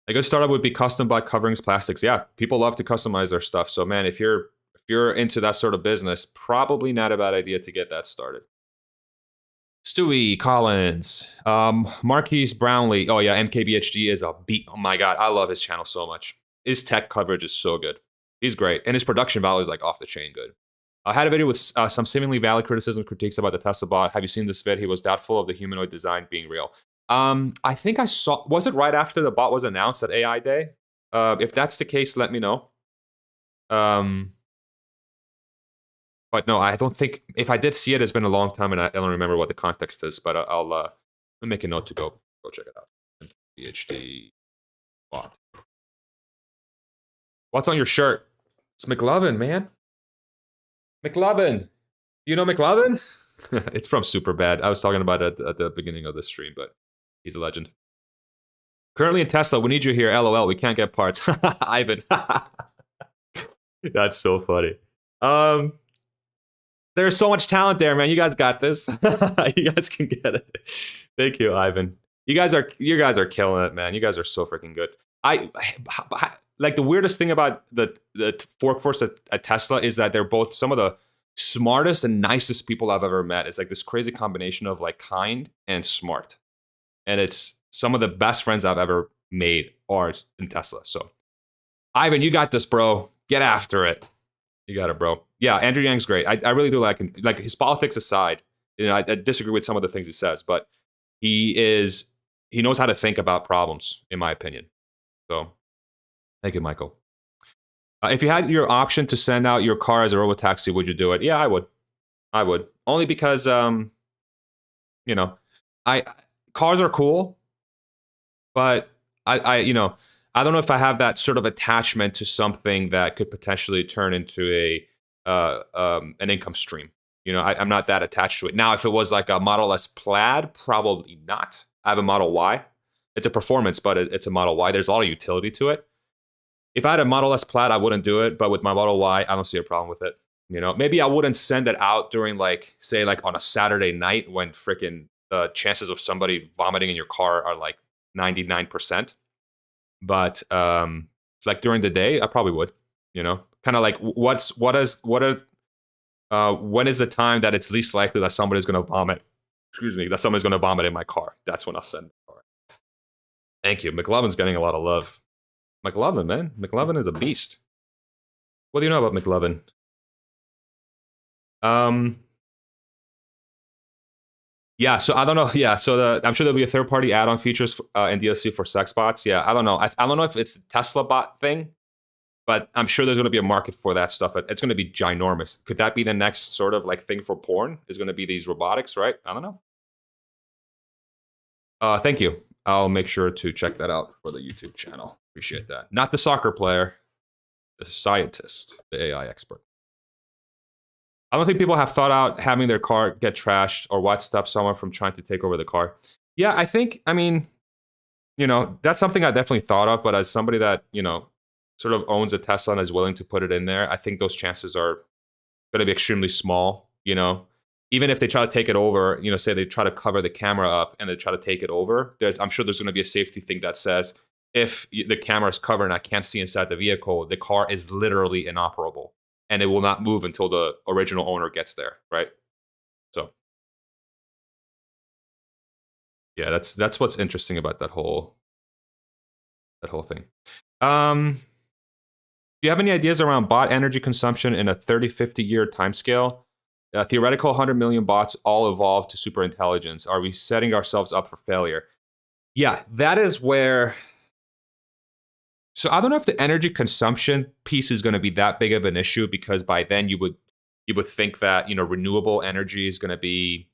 Speaker 1: A good startup would be custom bot coverings, plastics. Yeah, people love to customize their stuff. So man, if you're into that sort of business, probably not a bad idea to get that started. Stewie Collins, Marquise Brownlee. Oh yeah, MKBHD is a beat. Oh my God, I love his channel so much. His tech coverage is so good. He's great, and his production value is like off the chain good. I had a video with some seemingly valid critiques about the Tesla bot. Have you seen this vid? He was doubtful of the humanoid design being real. I think I saw, was it right after the bot was announced at AI Day? If that's the case, let me know. But no, I don't think, if I did see it, it's been a long time and I don't remember what the context is, but I'll make a note to go check it out. PhD bot. What's on your shirt? It's McLovin, man. McLovin. You know McLovin? It's from Superbad. I was talking about it at the beginning of the stream, but he's a legend. Currently in Tesla, we need you here. LOL, we can't get parts. Ivan. That's so funny. There's so much talent there, man. You guys got this. You guys can get it. Thank you, Ivan. You guys are killing it, man. You guys are so freaking good. Like the weirdest thing about the workforce at Tesla is that they're both some of the smartest and nicest people I've ever met. It's like this crazy combination of like kind and smart. And it's some of the best friends I've ever made are in Tesla. So Ivan, you got this, bro. Get after it. You got it, bro. Yeah, Andrew Yang's great. I really do like him. Like his politics aside, I disagree with some of the things he says, but he knows how to think about problems, in my opinion. So thank you, Michael. If you had your option to send out your car as a robotaxi, would you do it? Yeah, I would. I would. Only because, cars are cool, but I don't know if I have that sort of attachment to something that could potentially turn into an income stream. I'm not that attached to it. Now, if it was like a Model S Plaid, probably not. I have a Model Y. It's a performance, but it's a Model Y. There's a lot of utility to it. If I had a Model S Plaid, I wouldn't do it. But with my Model Y, I don't see a problem with it. Maybe I wouldn't send it out during say on a Saturday night when freaking the chances of somebody vomiting in your car are like 99%. But like during the day, I probably would. Kind of like when is the time that it's least likely that somebody's going to vomit? Excuse me, that somebody's going to vomit in my car. That's when I'll send the car. Thank you. McLovin's getting a lot of love. McLovin, man. McLovin is a beast. What do you know about McLovin? Yeah, so I don't know. Yeah, so I'm sure there'll be a third-party add-on features and DLC for sex bots. Yeah, I don't know. I don't know if it's the Tesla bot thing, but I'm sure there's going to be a market for that stuff. It's going to be ginormous. Could that be the next sort of like thing for porn? Is going to be these robotics, right? I don't know. Thank you. I'll make sure to check that out for the YouTube channel. Appreciate that. Not the soccer player, the scientist, the AI expert. I don't think people have thought out having their car get trashed or what stops someone from trying to take over the car. Yeah, I mean, that's something I definitely thought of, but as somebody that, sort of owns a Tesla and is willing to put it in there, I think those chances are going to be extremely small, Even if they try to take it over, say they try to cover the camera up and they try to take it over, I'm sure there's going to be a safety thing that says, if the camera is covered and I can't see inside the vehicle, the car is literally inoperable. And it will not move until the original owner gets there, right? So, yeah, that's what's interesting about that whole thing. Do you have any ideas around bot energy consumption in a 30, 50-year timescale? Theoretical 100 million bots all evolve to super intelligence. Are we setting ourselves up for failure? Yeah, that is where. So I don't know if the energy consumption piece is going to be that big of an issue, because by then you would think that renewable energy is going to be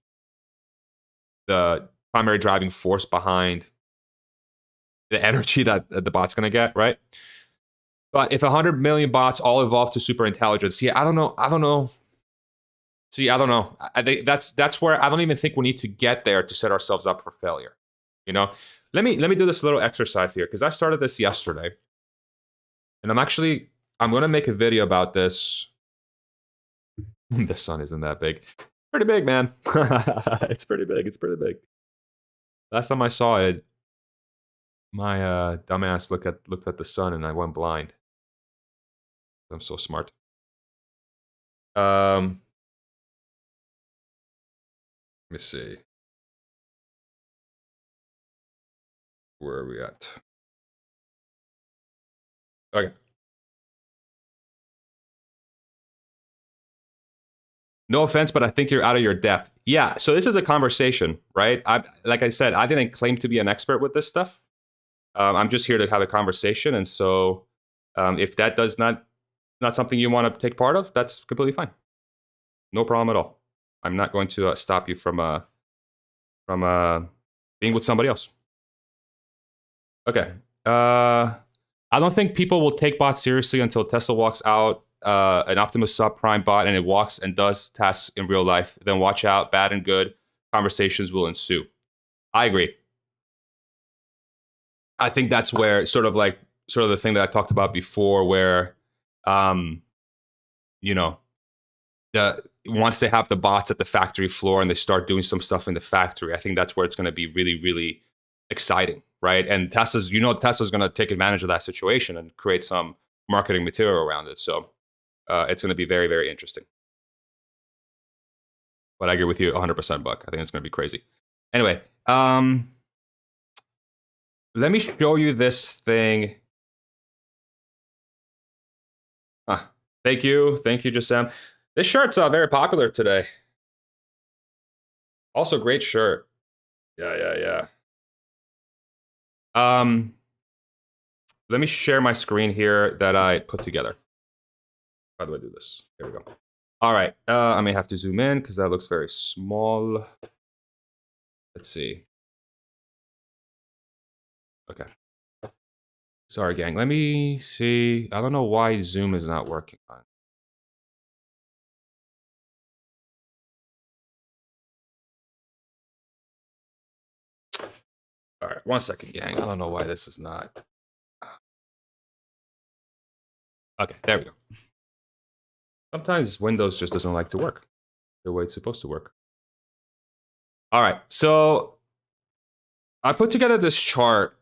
Speaker 1: the primary driving force behind the energy that the bot's going to get, right? But if 100 million bots all evolve to super intelligence, I don't know. See, I don't know. I think that's where I don't even think we need to get there to set ourselves up for failure. You know, let me do this little exercise here because I started this yesterday, and I'm going to make a video about this. The sun isn't that big. Pretty big, man. It's pretty big. It's pretty big. Last time I saw it, my dumbass looked at the sun and I went blind. I'm so smart. Let me see. Where are we at? Okay. No offense, but I think you're out of your depth. Yeah, so this is a conversation, right? Like I said, I didn't claim to be an expert with this stuff. I'm just here to have a conversation, and so if that does not something you want to take part of, that's completely fine. No problem at all. I'm not going to stop you from being with somebody else. Okay. I don't think people will take bots seriously until Tesla walks out an Optimus subprime bot and it walks and does tasks in real life. Then watch out, bad and good conversations will ensue. I agree. I think that's where sort of the thing that I talked about before, where, you know, once they have the bots at the factory floor and they start doing some stuff in the factory, I think that's where it's going to be really, really exciting, right? And Tesla's going to take advantage of that situation and create some marketing material around it. So it's going to be very, very interesting. But I agree with you 100%, Buck. I think it's going to be crazy. Anyway, let me show you this thing. Thank you, Jasem. This shirt's very popular today. Also, great shirt. Yeah. Let me share my screen here that I put together. How do I do this? There we go. All right. I may have to zoom in because that looks very small. Let's see. Okay. Sorry, gang. Let me see. I don't know why Zoom is not working on it. All right, 1 second, gang. I don't know why this is not. Okay, there we go. Sometimes Windows just doesn't like to work the way it's supposed to work. All right, so I put together this chart.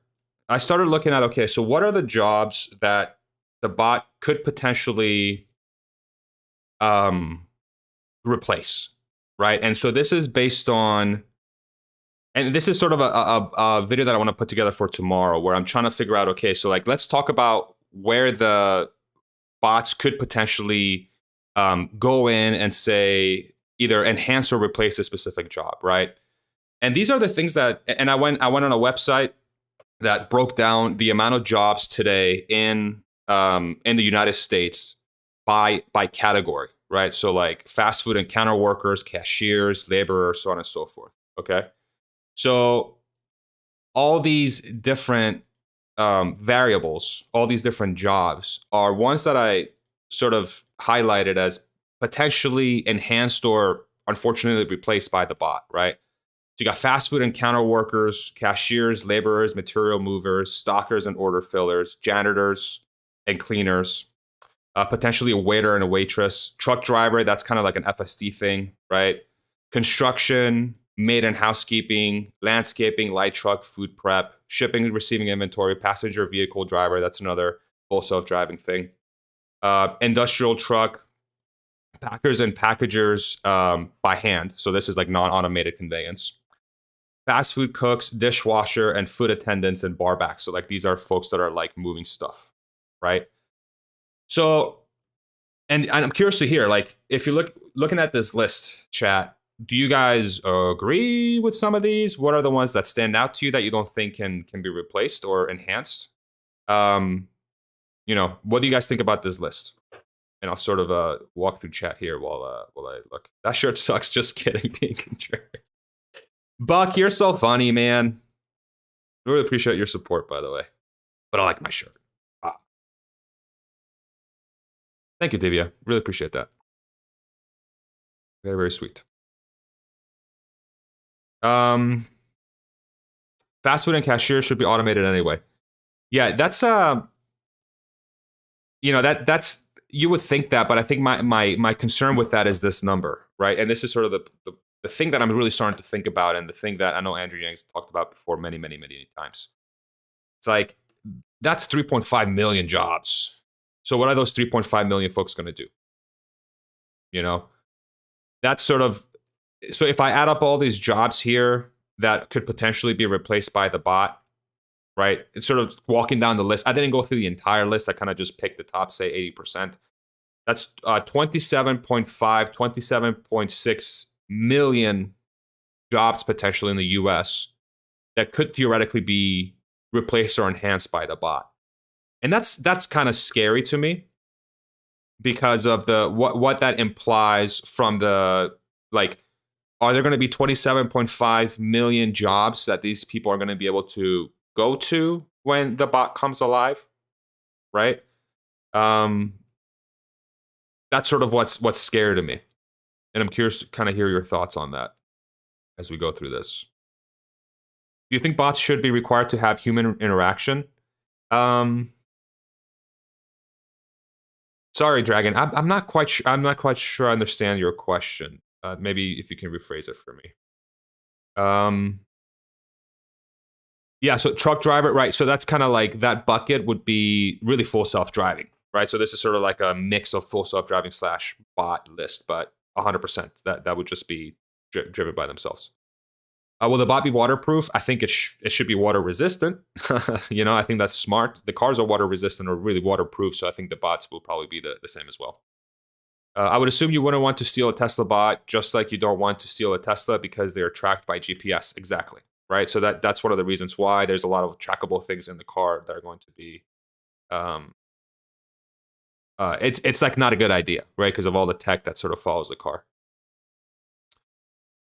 Speaker 1: I started looking at, okay, so what are the jobs that the bot could potentially replace, right? And so this is based on, and this is sort of a video that I want to put together for tomorrow, where I'm trying to figure out, okay, so like, let's talk about where the bots could potentially go in and say either enhance or replace a specific job, right? And these are the things that, and I went on a website that broke down the amount of jobs today in the United States by category, right? So like fast food and counter workers, cashiers, laborers, so on and so forth. Okay, so all these different variables, all these different jobs are ones that I sort of highlighted as potentially enhanced or unfortunately replaced by the bot, right? So you got fast food and counter workers, cashiers, laborers, material movers, stockers and order fillers, janitors and cleaners, potentially a waiter and a waitress, truck driver, that's kind of like an FSD thing, right? Construction, maid and housekeeping, landscaping, light truck, food prep, shipping and receiving inventory, passenger vehicle driver, that's another full self-driving thing. Industrial truck, packers and packagers by hand. So this is like non-automated conveyance. Fast food cooks, dishwasher, and food attendants and barbacks. So like these are folks that are like moving stuff, right? So, and I'm curious to hear, like, if you're looking at this list, chat, do you guys agree with some of these? What are the ones that stand out to you that you don't think can be replaced or enhanced? You know, what do you guys think about this list? And I'll sort of walk through chat here while I look. That shirt sucks. Just kidding. Being contrary. Buck, you're so funny, man. I really appreciate your support, by the way. But I like my shirt. Thank you, Divya. Really appreciate that. Very, very sweet. Fast food and cashier should be automated anyway. Yeah, that's that's you would think that, but I think my concern with that is this number, right? And this is sort of the thing that I'm really starting to think about, and the thing that I know Andrew Yang talked about before many times. It's like, that's 3.5 million jobs. So what are those 3.5 million folks going to do? That's sort of, so if I add up all these jobs here that could potentially be replaced by the bot, right? It's sort of walking down the list. I didn't go through the entire list. I kind of just picked the top, say 80%. That's 27.5, 27.6 million jobs potentially in the US that could theoretically be replaced or enhanced by the bot. And that's kind of scary to me, because of the what that implies from the, like, are there going to be 27.5 million jobs that these people are going to be able to go to when the bot comes alive, right? That's sort of what's scary to me. And I'm curious to kind of hear your thoughts on that as we go through this. Do you think bots should be required to have human interaction? Sorry, Dragon. I'm not quite sure. I'm not quite sure I understand your question. Maybe if you can rephrase it for me. Yeah. So truck driver, right? So that's kind of like, that bucket would be really full self-driving, right? So this is sort of like a mix of full self-driving / bot list, but 100% that would just be driven by themselves. Will the bot be waterproof? I think it should be water resistant. I think that's smart. The cars are water resistant or really waterproof, so I think the bots will probably be the same as well. I would assume you wouldn't want to steal a Tesla bot, just like you don't want to steal a Tesla because they're tracked by GPS. Exactly, right? So that's one of the reasons why there's a lot of trackable things in the car that are going to be, it's like not a good idea, right? Because of all the tech that sort of follows the car.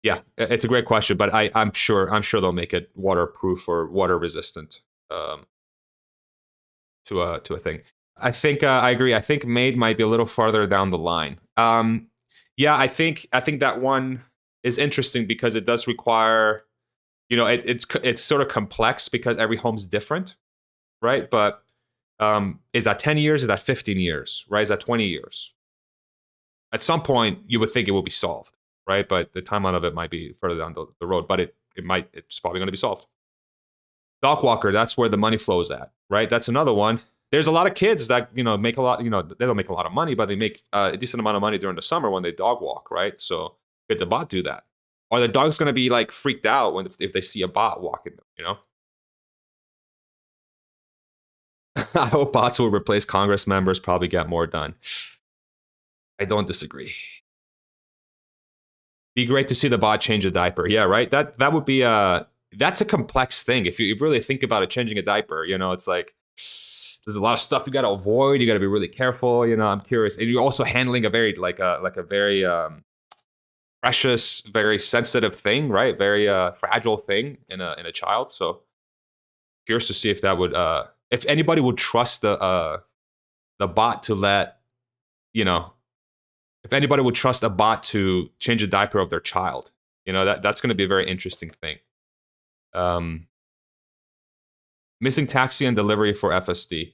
Speaker 1: Yeah, it's a great question, but I'm sure they'll make it waterproof or water resistant to a thing. I think I agree. I think made might be a little farther down the line. Yeah, I think that one is interesting because it does require, it's sort of complex because every home's different, right? But is that 10 years? Is that 15 years? Right? Is that 20 years? At some point, you would think it will be solved, right? But the timeline of it might be further down the road, but it's probably going to be solved. Dog walker, that's where the money flows at, right? That's another one. There's a lot of kids that, make a lot, they don't make a lot of money, but they make a decent amount of money during the summer when they dog walk, right? So could the bot do that? Are the dogs going to be like freaked out if they see a bot walking them, I hope bots will replace Congress members, probably get more done. I don't disagree. Be great to see the bot change a diaper. Yeah, right? That would be that's a complex thing. If you really think about it, changing a diaper, it's like, there's a lot of stuff you got to avoid. You got to be really careful. I'm curious. And you're also handling a very, like a very precious, very sensitive thing, right? Very fragile thing in a child. So curious to see if that would, if anybody would trust the bot to let, if anybody would trust a bot to change a diaper of their child, that's going to be a very interesting thing. Missing taxi and delivery for FSD.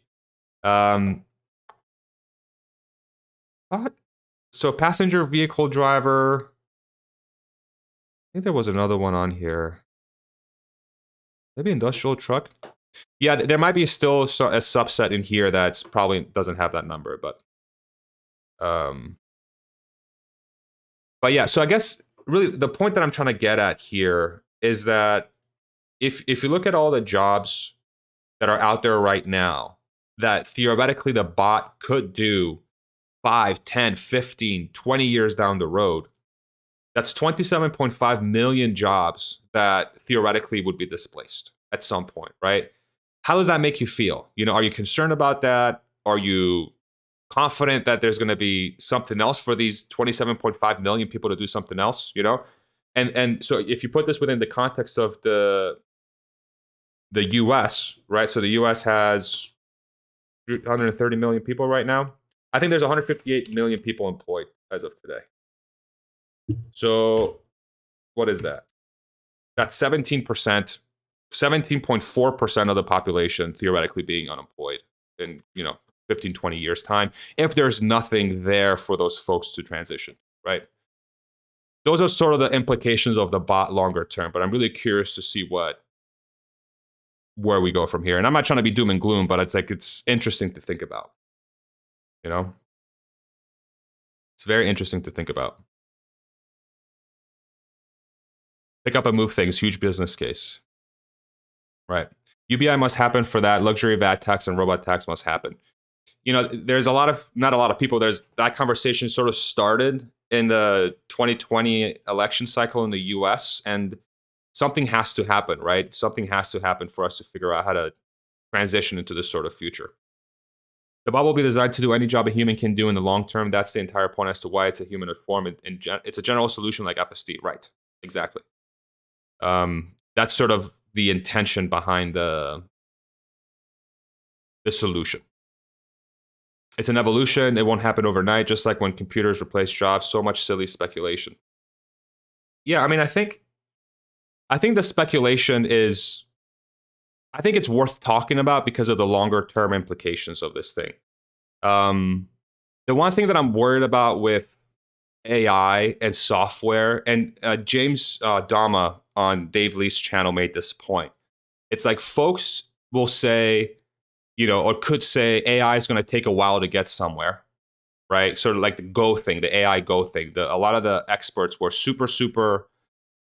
Speaker 1: What? So passenger vehicle driver. I think there was another one on here. Maybe industrial truck. Yeah, there might be still a subset in here that's probably doesn't have that number, but yeah. So I guess really the point that I'm trying to get at here is that if you look at all the jobs that are out there right now that theoretically the bot could do 5, 10, 15, 20 years down the road, that's 27.5 million jobs that theoretically would be displaced at some point, right? How does that make you feel? Are you concerned about that? Are you confident that there's going to be something else for these 27.5 million people to do something else, And so if you put this within the context of the the US, right? So the US has 130 million people right now. I think there's 158 million people employed as of today. So what is that? That's 17%, 17.4% of the population theoretically being unemployed in, 15, 20 years time, if there's nothing there for those folks to transition, right? Those are sort of the implications of the bot longer term, but I'm really curious to see where we go from here. And I'm not trying to be doom and gloom, but it's interesting to think about. It's very interesting to think about. Pick up and move things, huge business case. Right. UBI must happen for that. Luxury VAT tax and robot tax must happen. There's not a lot of people. There's that conversation sort of started in the 2020 election cycle in the US, and something has to happen, right? Something has to happen for us to figure out how to transition into this sort of future. The bot will be designed to do any job a human can do in the long term. That's the entire point as to why it's a humanoid form. It's a general solution like FSD, right? Exactly. That's sort of the intention behind the solution. It's an evolution. It won't happen overnight, just like when computers replace jobs. So much silly speculation. Yeah, I mean, I think the speculation is, I think it's worth talking about because of the longer term implications of this thing. The one thing that I'm worried about with AI and software, and James Dama on Dave Lee's channel made this point. It's like folks will say, or could say AI is going to take a while to get somewhere, right? Sort of like the Go thing, the AI Go thing. A lot of the experts were super,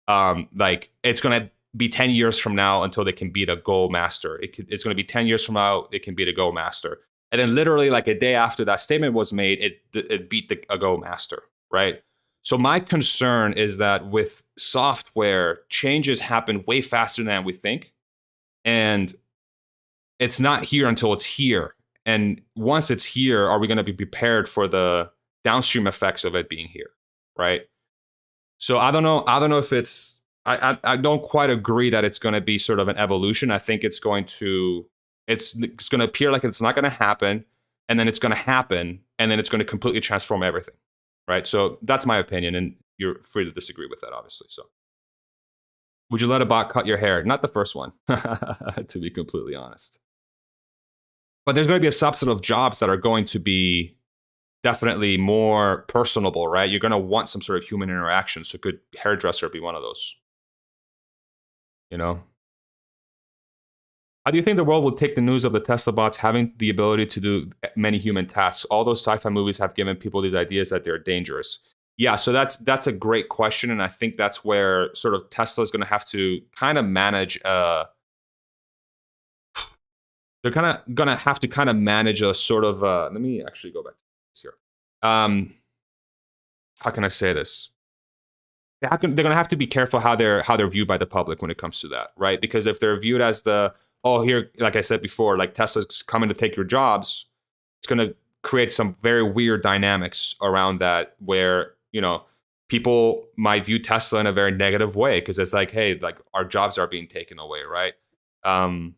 Speaker 1: like it's going to be 10 years from now until they can beat a Go master. It's going to be 10 years from now, it can beat a Go master. And then literally like a day after that statement was made, it beat a Go master, right? So my concern is that with software, changes happen way faster than we think. And it's not here until it's here. And once it's here, are we going to be prepared for the downstream effects of it being here, right? So I don't know if it's, I don't quite agree that it's going to be sort of an evolution. I think it's going to appear like it's not going to happen, and then it's going to happen, and then it's going to completely transform everything, right? So that's my opinion, and you're free to disagree with that, obviously. So would you let a bot cut your hair? Not the first one, to be completely honest. But there's going to be a subset of jobs that are going to be definitely more personable, right? You're going to want some sort of human interaction. So could hairdresser be one of those? How do you think the world will take the news of the Tesla bots having the ability to do many human tasks? All those sci-fi movies have given people these ideas that they're dangerous. Yeah, so that's a great question, and I think that's where sort of Tesla is going to have to kind of manage. They're kind of going to have to kind of manage a sort of. Let me actually go back to this here. How can I say this? They're going to have to be careful how they're viewed by the public when it comes to that, right? Because if they're viewed as here, like I said before, like Tesla's coming to take your jobs, it's going to create some very weird dynamics around that where, people might view Tesla in a very negative way because it's like, hey, like our jobs are being taken away, right? I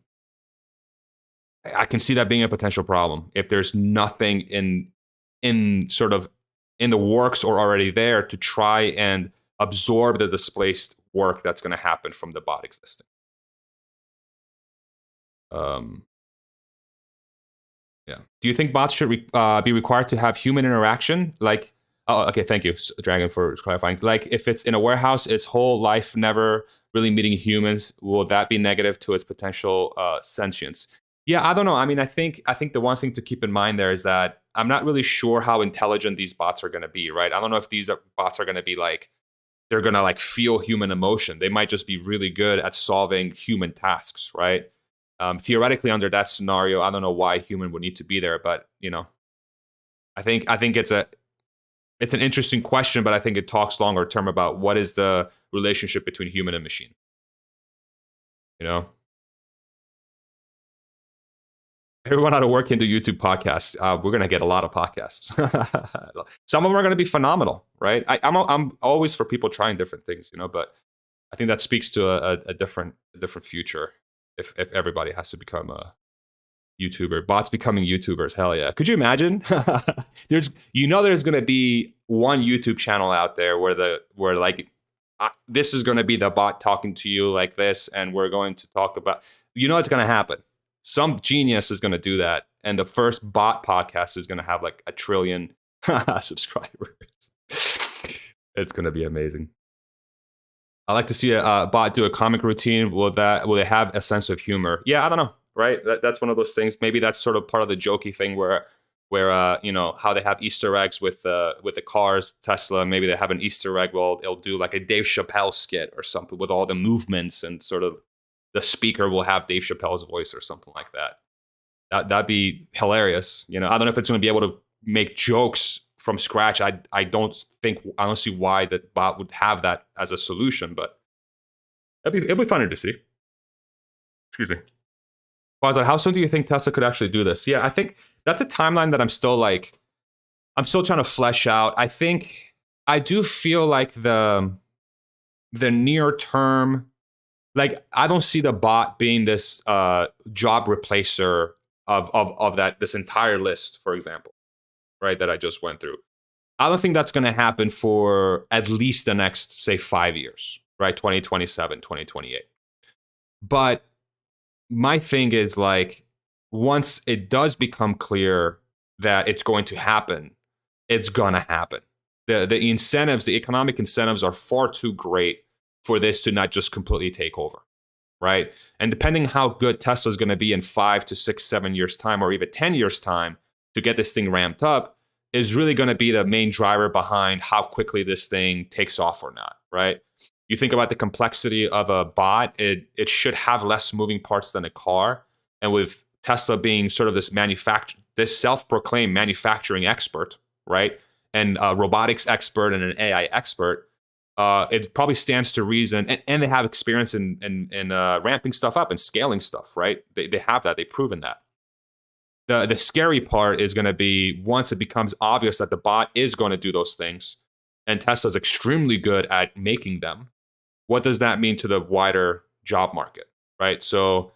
Speaker 1: can see that being a potential problem if there's nothing in sort of in the works or already there to try and absorb the displaced work that's going to happen from the bot existing. Yeah. Do you think bots should be required to have human interaction? Like, oh, okay, thank you, Dragon, for clarifying. Like, if it's in a warehouse, its whole life never really meeting humans, will that be negative to its potential sentience? Yeah, I don't know. I mean, I think the one thing to keep in mind there is that I'm not really sure how intelligent these bots are going to be, right? I don't know if these bots are going to be like, they're going to like feel human emotion. They might just be really good at solving human tasks, right? Theoretically, under that scenario, I don't know why human would need to be there, but I think it's an interesting question, but I think it talks longer term about what is the relationship between human and machine. Everyone out of work into YouTube podcasts. We're going to get a lot of podcasts. Some of them are going to be phenomenal, right? I'm always for people trying different things, but I think that speaks to a different future. if everybody has to become a YouTuber. Bots becoming YouTubers, hell yeah. Could you imagine? there's going to be one YouTube channel out there where like this is going to be the bot talking to you like this, and we're going to talk about, it's going to happen. Some genius is going to do that, and the first bot podcast is going to have like 1 trillion subscribers. It's going to be amazing. I like to see a bot do a comic routine. Will they have a sense of humor? Yeah, I don't know, right? That's one of those things. Maybe that's sort of part of the jokey thing where how they have Easter eggs with the cars, Tesla. Maybe they have an Easter egg. Well, it'll do like a Dave Chappelle skit or something with all the movements, and sort of the speaker will have Dave Chappelle's voice or something like that. That'd be hilarious. I don't know if it's going to be able to make jokes from scratch. I don't see why the bot would have that as a solution, but it'll be funny to see. Excuse me. How soon do you think Tesla could actually do this? Yeah, I think that's a timeline that I'm still trying to flesh out. I do feel like the near term, like I don't see the bot being this job replacer of this entire list, for example, right, that I just went through. I don't think that's going to happen for at least the next, say, 5 years, right? 2027, 2028. But my thing is, like, once it does become clear that it's going to happen, it's going to happen. The incentives, the economic incentives are far too great for this to not just completely take over, right? And depending how good Tesla is going to be in 5 to 6, 7 years time, or even 10 years time to get this thing ramped up, is really going to be the main driver behind how quickly this thing takes off or not, right? You think about the complexity of a bot, it should have less moving parts than a car. And with Tesla being sort of this self-proclaimed manufacturing expert, right? And a robotics expert and an AI expert, it probably stands to reason, and they have experience in ramping stuff up and scaling stuff, right? They have that, they've proven that. The scary part is going to be once it becomes obvious that the bot is going to do those things, and Tesla's extremely good at making them. What does that mean to the wider job market, right? So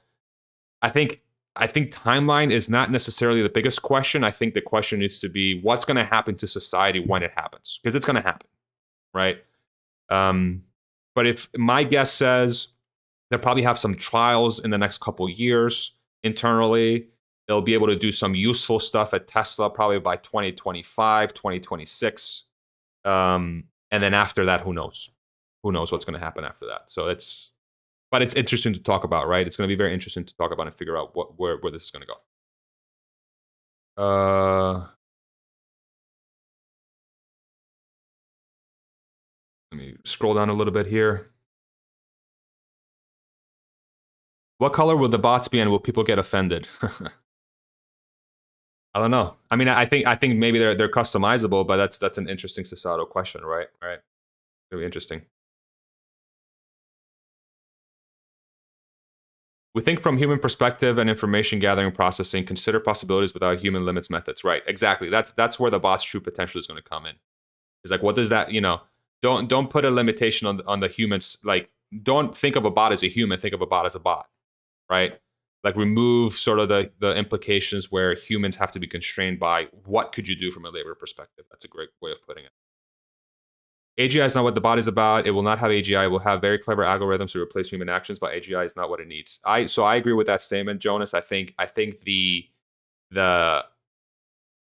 Speaker 1: I think timeline is not necessarily the biggest question. I think the question needs to be what's going to happen to society when it happens, because it's going to happen, right? But if my guess says they'll probably have some trials in the next couple years internally. They'll be able to do some useful stuff at Tesla probably by 2025, 2026. And then after that, who knows? Who knows what's going to happen after that? So it's interesting to talk about, right? It's going to be very interesting to talk about and figure out where this is going to go. Let me scroll down a little bit here. What color will the bots be and will people get offended? I don't know. I mean, I think maybe they're customizable, but that's an interesting societal question, right? Right. Really interesting. We think from human perspective and information gathering processing, consider possibilities without human limits methods. Right. Exactly. That's where the bot's true potential is going to come in. It's like, what does that, don't put a limitation on the humans. Like, don't think of a bot as a human, think of a bot as a bot, right? Like, remove sort of the implications where humans have to be constrained by what could you do from a labor perspective. That's a great way of putting it. AGI is not what the bot is about. It will not have AGI. It will have very clever algorithms to replace human actions, but AGI is not what it needs. So I agree with that statement, Jonas. I think the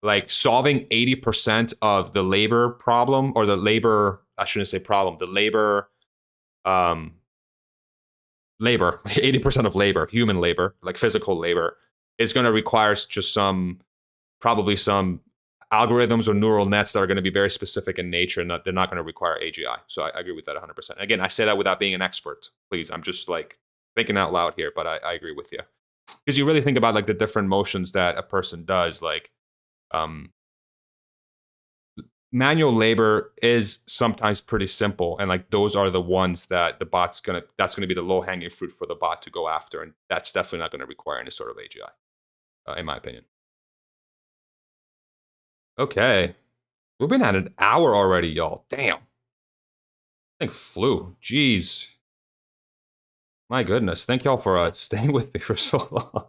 Speaker 1: like solving 80% of the labor problem, or the labor, I shouldn't say problem, the labor 80% of labor, human labor, like physical labor, is going to require just probably some algorithms or neural nets that are going to be very specific in nature, and they're not going to require AGI. So I agree with that 100%. Again, I say that without being an expert. Please, I'm just like thinking out loud here, but I agree with you. Because you really think about like the different motions that a person does, like manual labor is sometimes pretty simple, and like those are the ones that that's going to be the low-hanging fruit for the bot to go after, and that's definitely not going to require any sort of AGI, in my opinion. Okay, we've been at an hour already, y'all. Damn, I think flew. Jeez. My goodness. Thank y'all for staying with me for so long.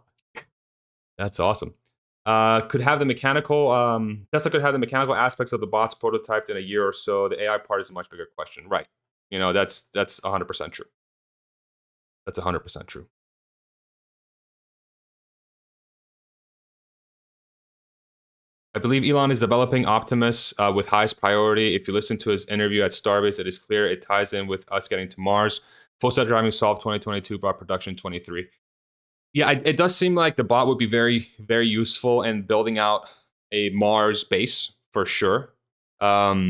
Speaker 1: That's awesome. Could have the mechanical, Tesla could have the mechanical aspects of the bots prototyped in a year or so. The AI part is a much bigger question. Right. You know, that's 100% true. That's 100% true. I believe Elon is developing Optimus with highest priority. If you listen to his interview at Starbase, it is clear it ties in with us getting to Mars. Full self driving solved 2022, brought production 23. Yeah, it does seem like the bot would be very, very useful in building out a Mars base for sure. Yeah,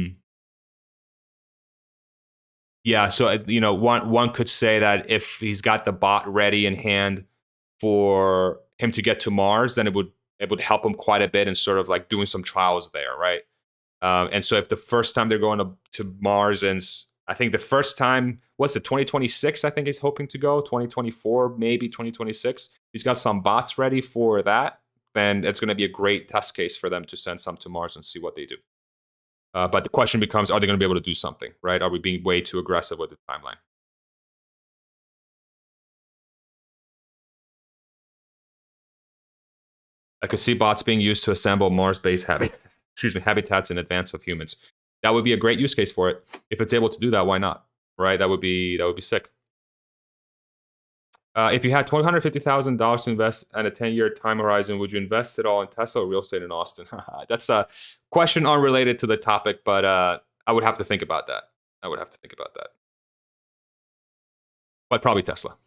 Speaker 1: so you know, one could say that if he's got the bot ready in hand for him to get to Mars, then it would help him quite a bit in sort of like doing some trials there, right? And so if the first time they're going to Mars, and I think the first time, what's it, 2026, I think he's hoping to go, 2024, maybe 2026. He's got some bots ready for that, then it's going to be a great test case for them to send some to Mars and see what they do. But the question becomes, are they going to be able to do something, right? Are we being way too aggressive with the timeline? I could see bots being used to assemble Mars-based habitats in advance of humans. That would be a great use case for it. If it's able to do that, why not? Right? That would be sick. If you had $250,000 to invest and a 10-year time horizon, would you invest it all in Tesla or real estate in Austin? That's a question unrelated to the topic, but I would have to think about that. But probably Tesla.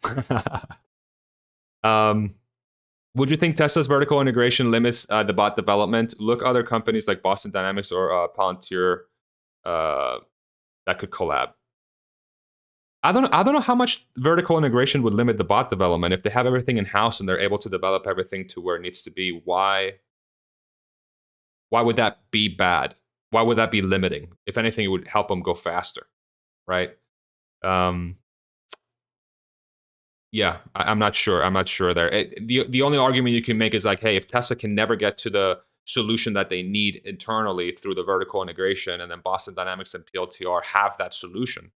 Speaker 1: Would you think Tesla's vertical integration limits the bot development? Look, other companies like Boston Dynamics or Palantir that could collab. I don't know how much vertical integration would limit the bot development. If they have everything in house and they're able to develop everything to where it needs to be, why would that be bad? Why would that be limiting? If anything, it would help them go faster, right? Yeah, I'm not sure. There. The only argument you can make is like, hey, if Tesla can never get to the solution that they need internally through the vertical integration, and then Boston Dynamics and PLTR have that solution,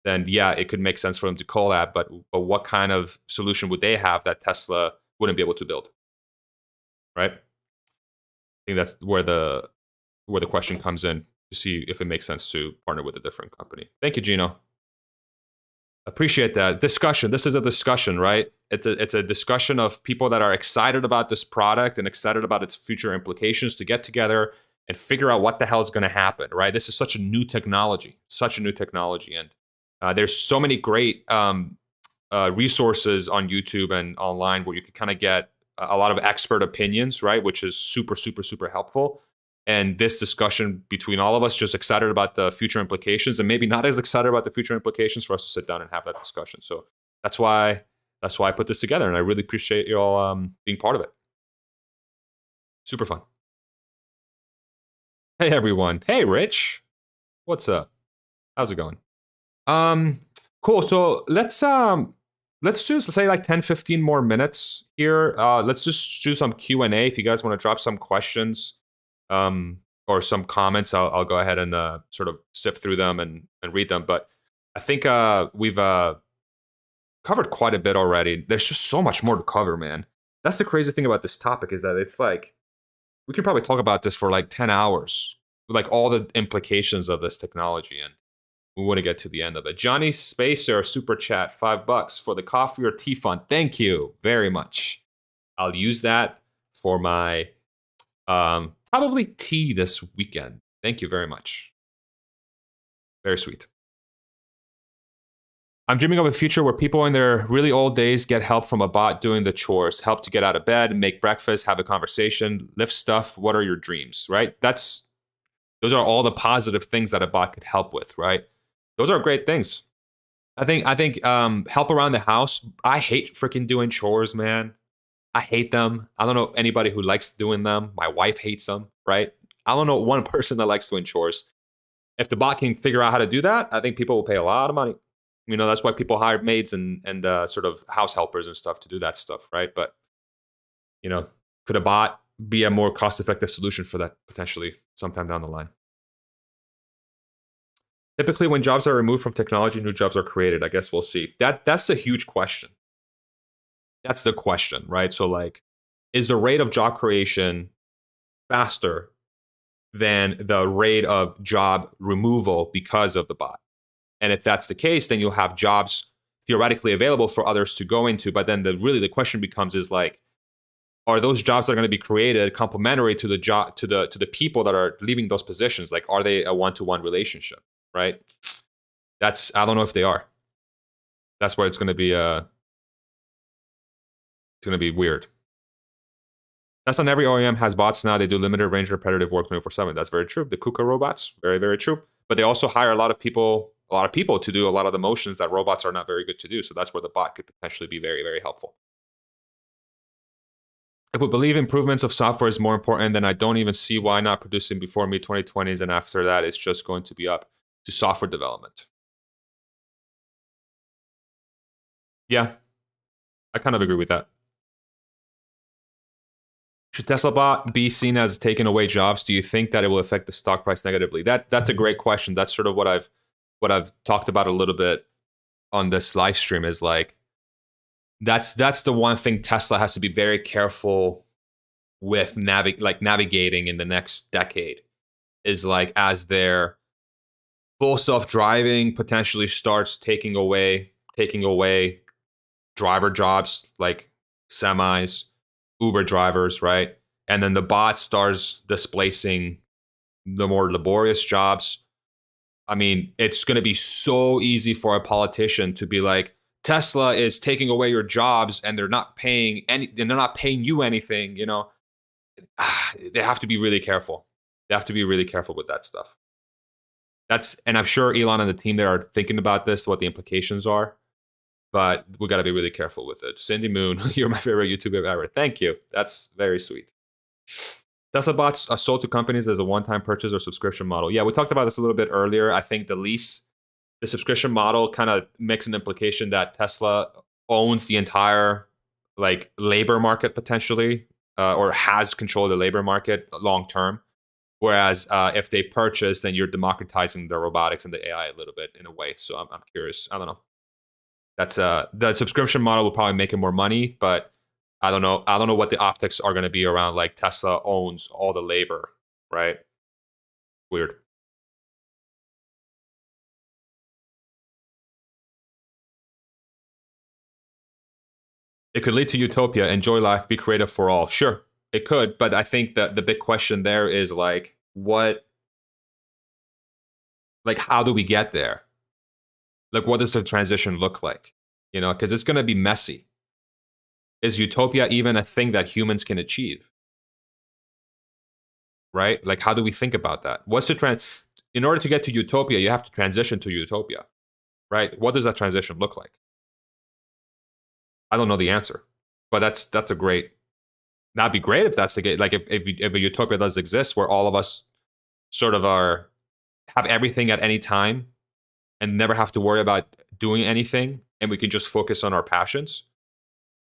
Speaker 1: then yeah, it could make sense for them to collab. But what kind of solution would they have that Tesla wouldn't be able to build? Right? I think that's where the question comes in, to see if it makes sense to partner with a different company. Thank you, Gino. Appreciate that discussion. This is a discussion, right? It's a discussion of people that are excited about this product and excited about its future implications to get together and figure out what the hell is going to happen, right? This is such a new technology, and there's so many great resources on YouTube and online where you can kind of get a lot of expert opinions, right? Which is super, super, super helpful. And this discussion between all of us, just excited about the future implications, and maybe not as excited about the future implications, for us to sit down and have that discussion. So that's why I put this together, and I really appreciate you all being part of it. Super fun. Hey everyone. Hey Rich. What's up? How's it going? Cool. So let's just say like 10-15 more minutes here. Let's just do some Q&A. If you guys want to drop some questions or some comments, I'll go ahead and sort of sift through them and read them. But I think we've covered quite a bit already. There's just so much more to cover, man. That's the crazy thing about this topic, is that it's like, we could probably talk about this for like 10 hours, like all the implications of this technology, and we want to get to the end of it. Johnny Spacer, super chat, $5 for the coffee or tea fund. Thank you very much. I'll use that for my probably tea this weekend. Thank you very much. Very sweet. I'm dreaming of a future where people in their really old days get help from a bot doing the chores, help to get out of bed, make breakfast, have a conversation, lift stuff. What are your dreams, right? Those are all the positive things that a bot could help with, right? Those are great things. I think help around the house. I hate freaking doing chores, man. I hate them. I don't know anybody who likes doing them. My wife hates them, right? I don't know one person that likes doing chores. If the bot can figure out how to do that, I think people will pay a lot of money. You know, that's why people hire maids and sort of house helpers and stuff to do that stuff, right? But, you know, could a bot be a more cost-effective solution for that potentially sometime down the line? Typically, when jobs are removed from technology, new jobs are created. I guess we'll see. That's a huge question. That's the question, right? So, like, is the rate of job creation faster than the rate of job removal because of the bot? And if that's the case, then you'll have jobs theoretically available for others to go into. But then the question becomes is like, are those jobs that are going to be created complementary to the job to the people that are leaving those positions? Like, are they a one-to-one relationship? Right? I don't know if they are. That's where it's going to be weird. That's not every OEM has bots now. They do limited range repetitive work 24/7. That's very true. The KUKA robots, very, very true. But they also hire a lot of people to do a lot of the motions that robots are not very good to do. So that's where the bot could potentially be very, very helpful. If we believe improvements of software is more important, then I don't even see why not producing before mid-2020s, and after that, it's just going to be up to software development. Yeah, I kind of agree with that. Should Tesla bot be seen as taking away jobs? Do you think that it will affect the stock price negatively? That's a great question. That's sort of what I've talked about a little bit on this live stream. Is like that's the one thing Tesla has to be very careful with navigating in the next decade. Is like as their full self-driving potentially starts taking away driver jobs like semis, Uber drivers, right? And then the bot starts displacing the more laborious jobs. I mean, it's going to be so easy for a politician to be like, Tesla is taking away your jobs and they're not paying you anything, you know. They have to be really careful. They have to be really careful with that stuff. And I'm sure Elon and the team there are thinking about this, what the implications are. But we got to be really careful with it. Cindy Moon, you're my favorite YouTuber ever. Thank you. That's very sweet. Tesla bots are sold to companies as a one-time purchase or subscription model. Yeah, we talked about this a little bit earlier. I think the subscription model kind of makes an implication that Tesla owns the entire like labor market potentially, or has control of the labor market long term. Whereas if they purchase, then you're democratizing the robotics and the AI a little bit in a way. So I'm curious. I don't know. That's the subscription model will probably make it more money, but I don't know what the optics are going to be around like Tesla owns all the labor, right? Weird. It could lead to utopia, enjoy life, be creative for all. Sure, it could, but I think that the big question there is like how do we get there? Like, what does the transition look like? You know, because it's going to be messy. Is utopia even a thing that humans can achieve? Right? Like, how do we think about that? In order to get to utopia, you have to transition to utopia, right? What does that transition look like? I don't know the answer, but that'd be great if that's the case. Like, if a utopia does exist, where all of us sort of have everything at any time and never have to worry about doing anything, and we can just focus on our passions.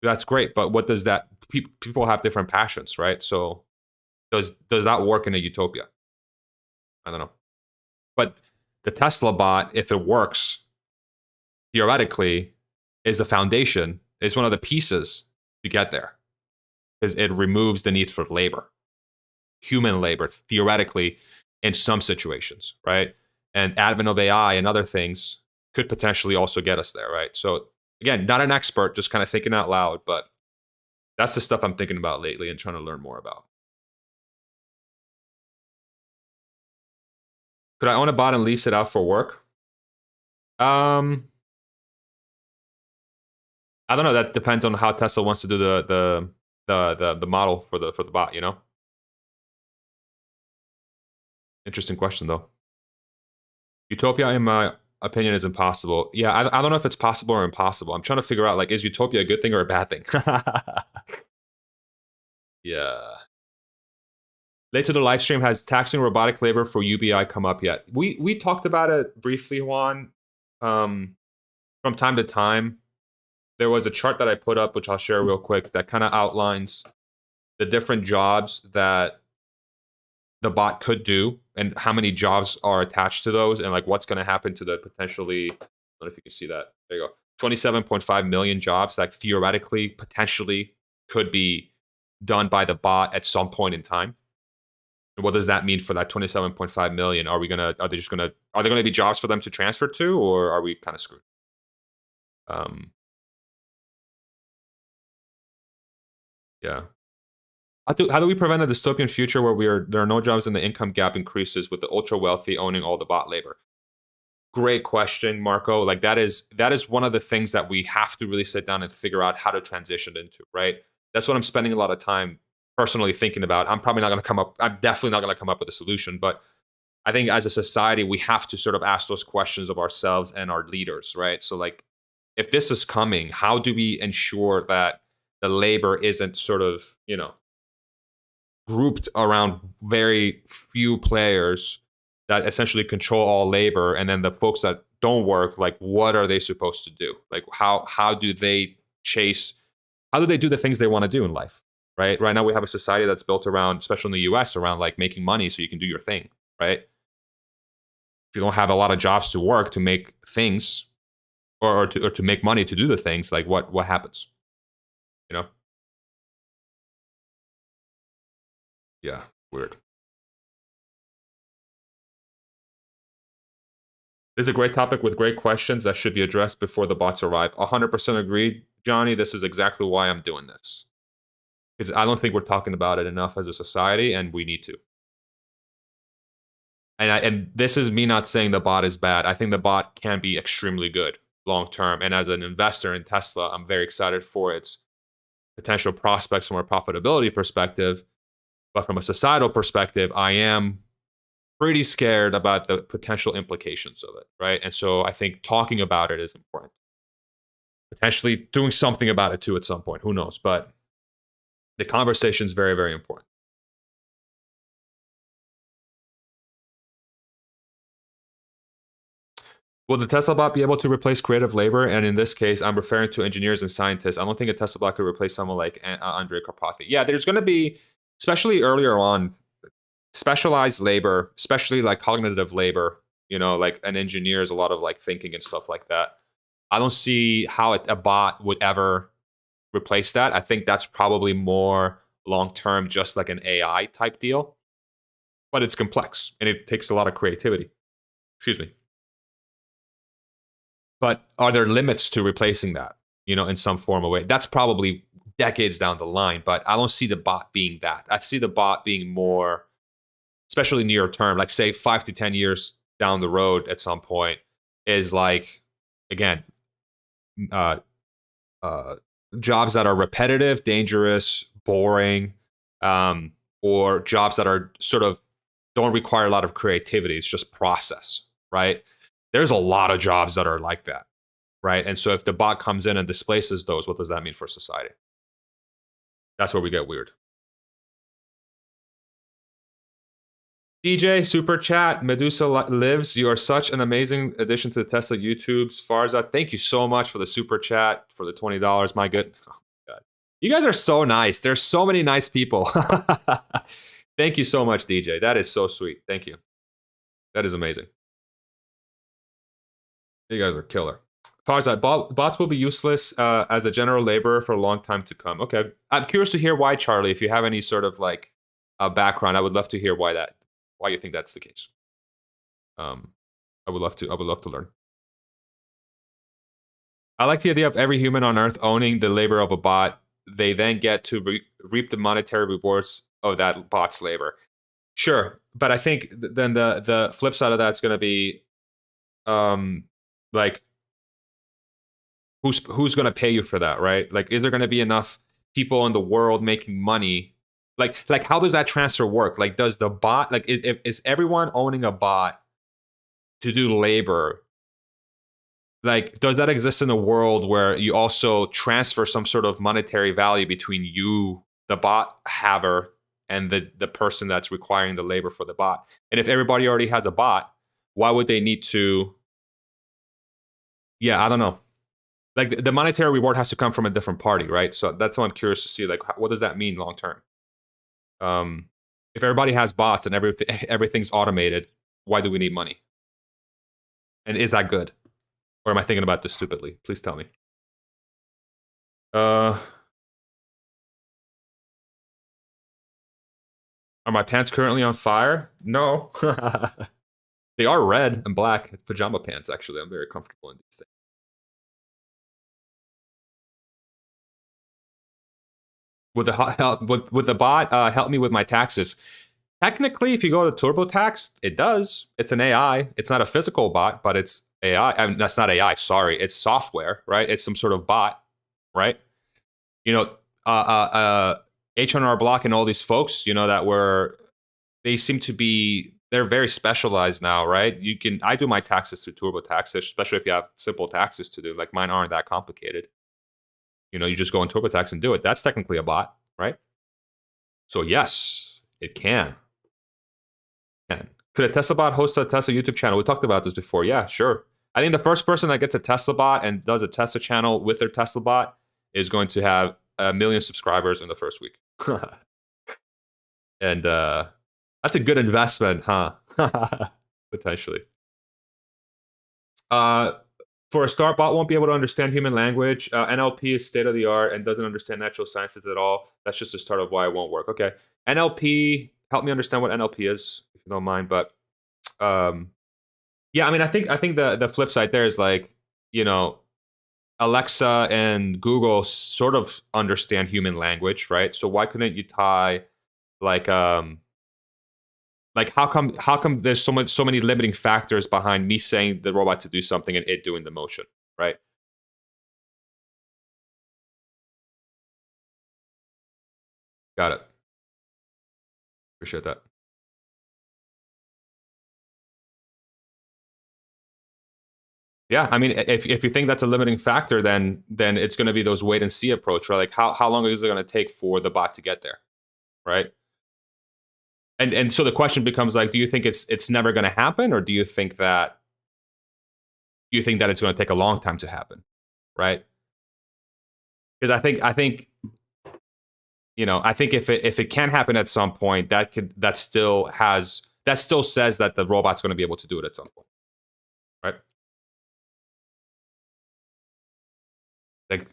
Speaker 1: That's great, but what does that? People have different passions, right? So does that work in a utopia? I don't know. But the Tesla bot, if it works, theoretically, is the foundation, is one of the pieces to get there. Because it removes the need for labor, human labor, theoretically, in some situations, right? And advent of AI and other things could potentially also get us there, right? So again, not an expert, just kind of thinking out loud, but that's the stuff I'm thinking about lately and trying to learn more about. Could I own a bot and lease it out for work? I don't know. That depends on how Tesla wants to do the model for the bot, you know? Interesting question though. Utopia, in my opinion, is impossible. Yeah, I don't know if it's possible or impossible. I'm trying to figure out, like, is utopia a good thing or a bad thing? Yeah. Late to the live stream, has taxing robotic labor for UBI come up yet? We talked about it briefly, Juan. From time to time, there was a chart that I put up, which I'll share real quick, that kind of outlines the different jobs that the bot could do and how many jobs are attached to those, and like what's going to happen to the potentially, I don't know if you can see that. There you go. 27.5 million jobs that theoretically, potentially could be done by the bot at some point in time. And what does that mean for that 27.5 million? Are they going to be jobs for them to transfer to, or are we kind of screwed? Yeah. How do we prevent a dystopian future where there are no jobs and the income gap increases with the ultra wealthy owning all the bot labor? Great question, Marco. Like that is one of the things that we have to really sit down and figure out how to transition into, right? That's what I'm spending a lot of time personally thinking about. I'm definitely not going to come up with a solution, but I think as a society, we have to sort of ask those questions of ourselves and our leaders, right? So like, if this is coming, how do we ensure that the labor isn't sort of, grouped around very few players that essentially control all labor, and then the folks that don't work, like what are they supposed to do? Like how do they do the things they want to do in life, right? Right now we have a society that's built around, especially in the US, around like making money so you can do your thing, right? If you don't have a lot of jobs to work to make things or to make money to do the things, like what happens? Yeah, weird. This is a great topic with great questions that should be addressed before the bots arrive. 100% agreed, Johnny. This is exactly why I'm doing this. Because I don't think we're talking about it enough as a society, and we need to. And this is me not saying the bot is bad. I think the bot can be extremely good long term. And as an investor in Tesla, I'm very excited for its potential prospects from a profitability perspective. But from a societal perspective, I am pretty scared about the potential implications of it, right? And so I think talking about it is important. Potentially doing something about it too at some point, who knows? But the conversation is very, very important. Will the Tesla bot be able to replace creative labor? And in this case, I'm referring to engineers and scientists. I don't think a Tesla bot could replace someone like Andrej Karpathy. Yeah, there's going to be, especially earlier on, specialized labor, especially like cognitive labor, like an engineer is a lot of like thinking and stuff like that. I don't see how a bot would ever replace that. I think that's probably more long-term, just like an AI type deal, but it's complex and it takes a lot of creativity. Excuse me. But are there limits to replacing that, in some form or way? That's probably decades down the line, but I don't see the bot being that. I see the bot being more, especially near term, like say 5 to 10 years down the road at some point, is like, again, jobs that are repetitive, dangerous, boring, or jobs that are sort of don't require a lot of creativity. It's just process, right? There's a lot of jobs that are like that, right? And so if the bot comes in and displaces those, what does that mean for society? That's where we get weird. DJ, super chat, Medusa lives. You are such an amazing addition to the Tesla YouTubes. Farzad, thank you so much for the super chat, for the $20. My good. Oh my God. You guys are so nice. There's so many nice people. Thank you so much, DJ. That is so sweet. Thank you. That is amazing. You guys are killer. Farzad, bots will be useless as a general laborer for a long time to come. Okay. I'm curious to hear why, Charlie. If you have any sort of like background, I would love to hear why you think that's the case. I would love to learn. I like the idea of every human on Earth owning the labor of a bot. They then get to reap the monetary rewards of that bot's labor. Sure, but I think then the flip side of that's going to be, like, who's going to pay you for that, right? Like, is there going to be enough people in the world making money? Like how does that transfer work? Like, does the bot, like, is everyone owning a bot to do labor? Like, does that exist in a world where you also transfer some sort of monetary value between you, the bot haver, and the person that's requiring the labor for the bot? And if everybody already has a bot, why would they need to? Yeah, I don't know. Like, the monetary reward has to come from a different party, right? So that's what I'm curious to see. Like, what does that mean long term? If everybody has bots and everything's automated, why do we need money? And is that good? Or am I thinking about this stupidly? Please tell me. Are my pants currently on fire? No. They are red and black. Pajama pants, actually. I'm very comfortable in these things. Would the bot help me with my taxes? Technically, if you go to TurboTax, it does. It's an AI. It's not a physical bot, but it's AI. I mean, that's not AI. Sorry, it's software, right? It's some sort of bot, right? You know, H&R Block and all these folks, you know, they seem to be, they're very specialized now, right? I do my taxes through TurboTax, especially if you have simple taxes to do. Like mine aren't that complicated. You know, you just go in TurboTax and do it. That's technically a bot, right? So yes, it can. Could a Tesla bot host a Tesla YouTube channel? We talked about this before. Yeah, sure. I think the first person that gets a Tesla bot and does a Tesla channel with their Tesla bot is going to have 1 million subscribers in the first week. And that's a good investment, huh? Potentially. For a start, bot won't be able to understand human language. NLP is state of the art and doesn't understand natural sciences at all. That's just the start of why it won't work. Okay, NLP. Help me understand what NLP is, if you don't mind. But yeah, I mean, I think the flip side there is like, you know, Alexa and Google sort of understand human language, right? So why couldn't you tie like how come there's so many limiting factors behind me saying the robot to do something and it doing the motion, right? Got it. Appreciate that. Yeah, I mean, if you think that's a limiting factor, then it's going to be those wait and see approach, right? Like how long is it going to take for the bot to get there, right? And so the question becomes like, do you think it's never going to happen, or do you think that it's going to take a long time to happen, right? Because I think you know, I think if it can happen at some point, that still says that the robot's going to be able to do it at some point, right?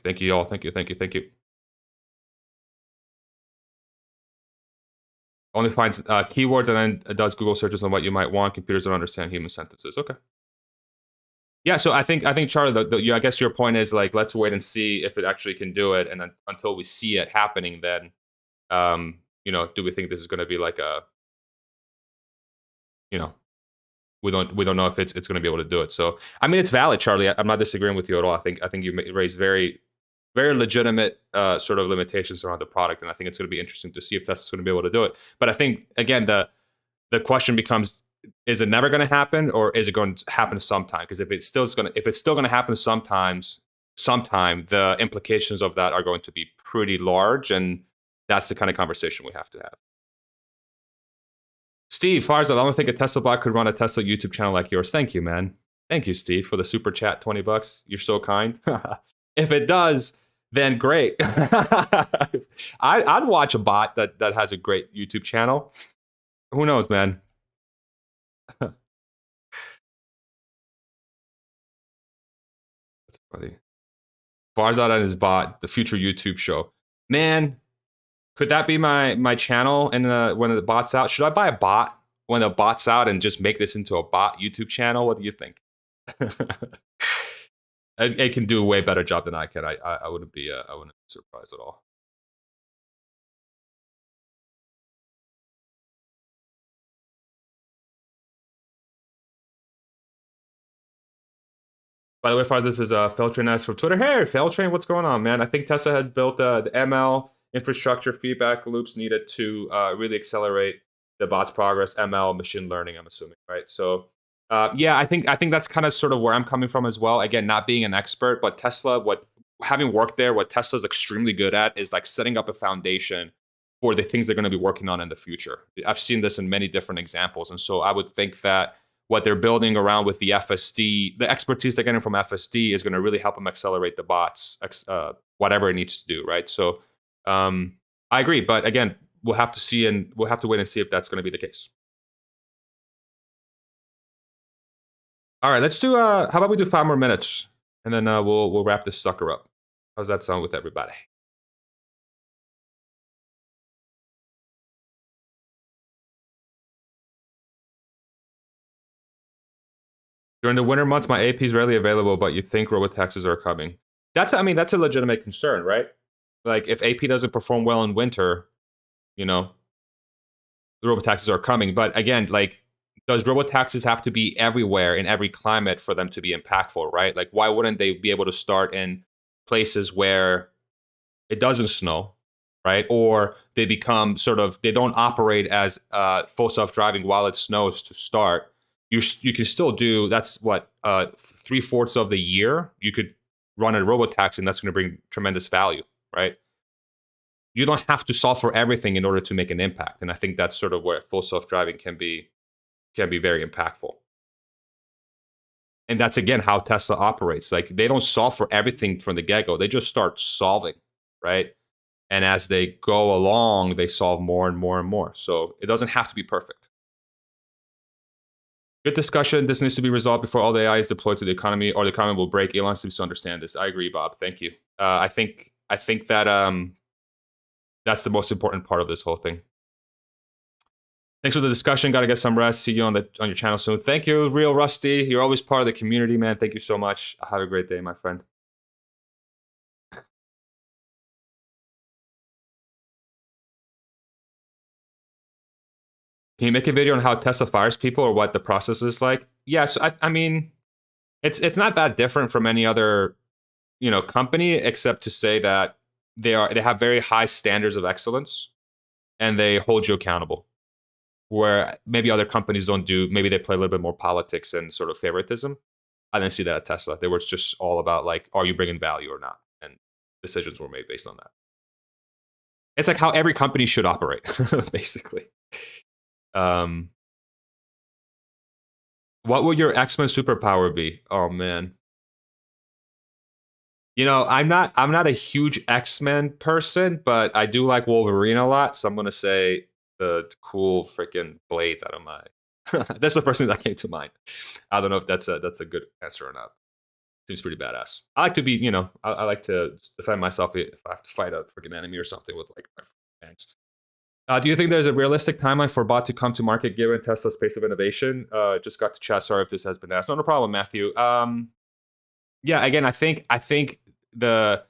Speaker 1: Thank you, y'all. Thank you. Only finds keywords and then does Google searches on what you might want. Computers don't understand human sentences. Okay. Yeah, so I think Charlie, I guess your point is like, let's wait and see if it actually can do it, and then until we see it happening, then you know, do we think this is going to be like a, you know, we don't know if it's going to be able to do it. So I mean, it's valid, Charlie. I'm not disagreeing with you at all. I think you raised very legitimate sort of limitations around the product, and I think it's going to be interesting to see if Tesla's going to be able to do it. But I think again, the question becomes: is it never going to happen, or is it going to happen sometime? Because if it's still going to happen sometime, the implications of that are going to be pretty large, and that's the kind of conversation we have to have. Steve Farzad, I don't think a Tesla bot could run a Tesla YouTube channel like yours. Thank you, man. Thank you, Steve, for the super chat, $20. You're so kind. If it does, then great. I'd watch a bot that has a great YouTube channel. Who knows, man? That's funny. Farzad and his bot, the future YouTube show. Man, could that be my channel? And when the bot's out, should I buy a bot when the bot's out and just make this into a bot YouTube channel? What do you think? It can do a way better job than I can. I wouldn't be surprised at all. By the way, Far, this is Feltrain S from Twitter. Hey, Feltrain, what's going on, man? I think Tesla has built the ML infrastructure feedback loops needed to really accelerate the bot's progress. ML, machine learning, I'm assuming, right? So, yeah, I think that's kind of sort of where I'm coming from as well. Again, not being an expert, but Tesla, having worked there, what Tesla's extremely good at is like setting up a foundation for the things they're going to be working on in the future. I've seen this in many different examples, and so I would think that what they're building around with the FSD, the expertise they're getting from FSD is going to really help them accelerate the bots, whatever it needs to do, right? So I agree. But again, we'll have to see, and we'll have to wait and see if that's going to be the case. All right, let's do. How about we do 5 more minutes, and then we'll wrap this sucker up. How's that sound with everybody? During the winter months, my AP is rarely available, but you think robotaxis are coming. That's a legitimate concern, right? Like, if AP doesn't perform well in winter, you know, the robotaxis are coming. But again, like, does robotaxis have to be everywhere in every climate for them to be impactful, right? Like, why wouldn't they be able to start in places where it doesn't snow, right? Or they become they don't operate as full self-driving while it snows to start. You can still do, that's what, 3/4 of the year you could run a robotaxi, and that's going to bring tremendous value, right? You don't have to solve for everything in order to make an impact. And I think that's sort of where full self-driving can be very impactful. And that's, again, how Tesla operates. Like, they don't solve for everything from the get-go. They just start solving, right? And as they go along, they solve more and more and more. So it doesn't have to be perfect. Good discussion. This needs to be resolved before all the AI is deployed to the economy, or the economy will break. Elon seems to understand this. I agree, Bob. Thank you. I think that that's the most important part of this whole thing. Thanks for the discussion. Got to get some rest. See you on your channel soon. Thank you, Real Rusty. You're always part of the community, man. Thank you so much. Have a great day, my friend. Can you make a video on how Tesla fires people or what the process is like? Yes, I mean, it's not that different from any other, company, except to say that they have very high standards of excellence, and they hold you accountable. Where maybe other companies don't do. Maybe they play a little bit more politics and sort of favoritism. I didn't see that at Tesla. They were just all about, like, are you bringing value or not? And decisions were made based on that. It's like how every company should operate, basically. What would your X-Men superpower be? Oh man. I'm not a huge X-Men person, but I do like Wolverine a lot, so I'm gonna say the cool freaking blades out of my that's the first thing that came to mind. I don't know if that's a good answer or not. Seems pretty badass. I like to be, I like to defend myself if I have to fight a freaking enemy or something with, like, my hands. Do you think there's a realistic timeline for bot to come to market given Tesla's pace of innovation? Just got to chat. Sorry if this has been asked. No problem, Matthew. Yeah, again, I think the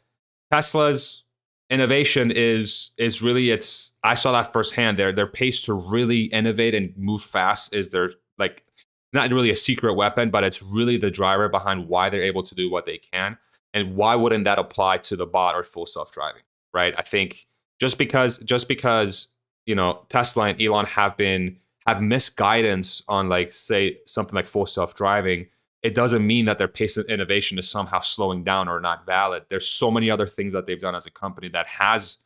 Speaker 1: Tesla's innovation is really, I saw that firsthand. Their pace to really innovate and move fast is like, not really a secret weapon, but it's really the driver behind why they're able to do what they can. And why wouldn't that apply to the bot or full self-driving, right? I think just because Tesla and Elon have misguidance on, like, say, something like full self-driving, it doesn't mean that their pace of innovation is somehow slowing down or not valid. There's so many other things that they've done as a company that has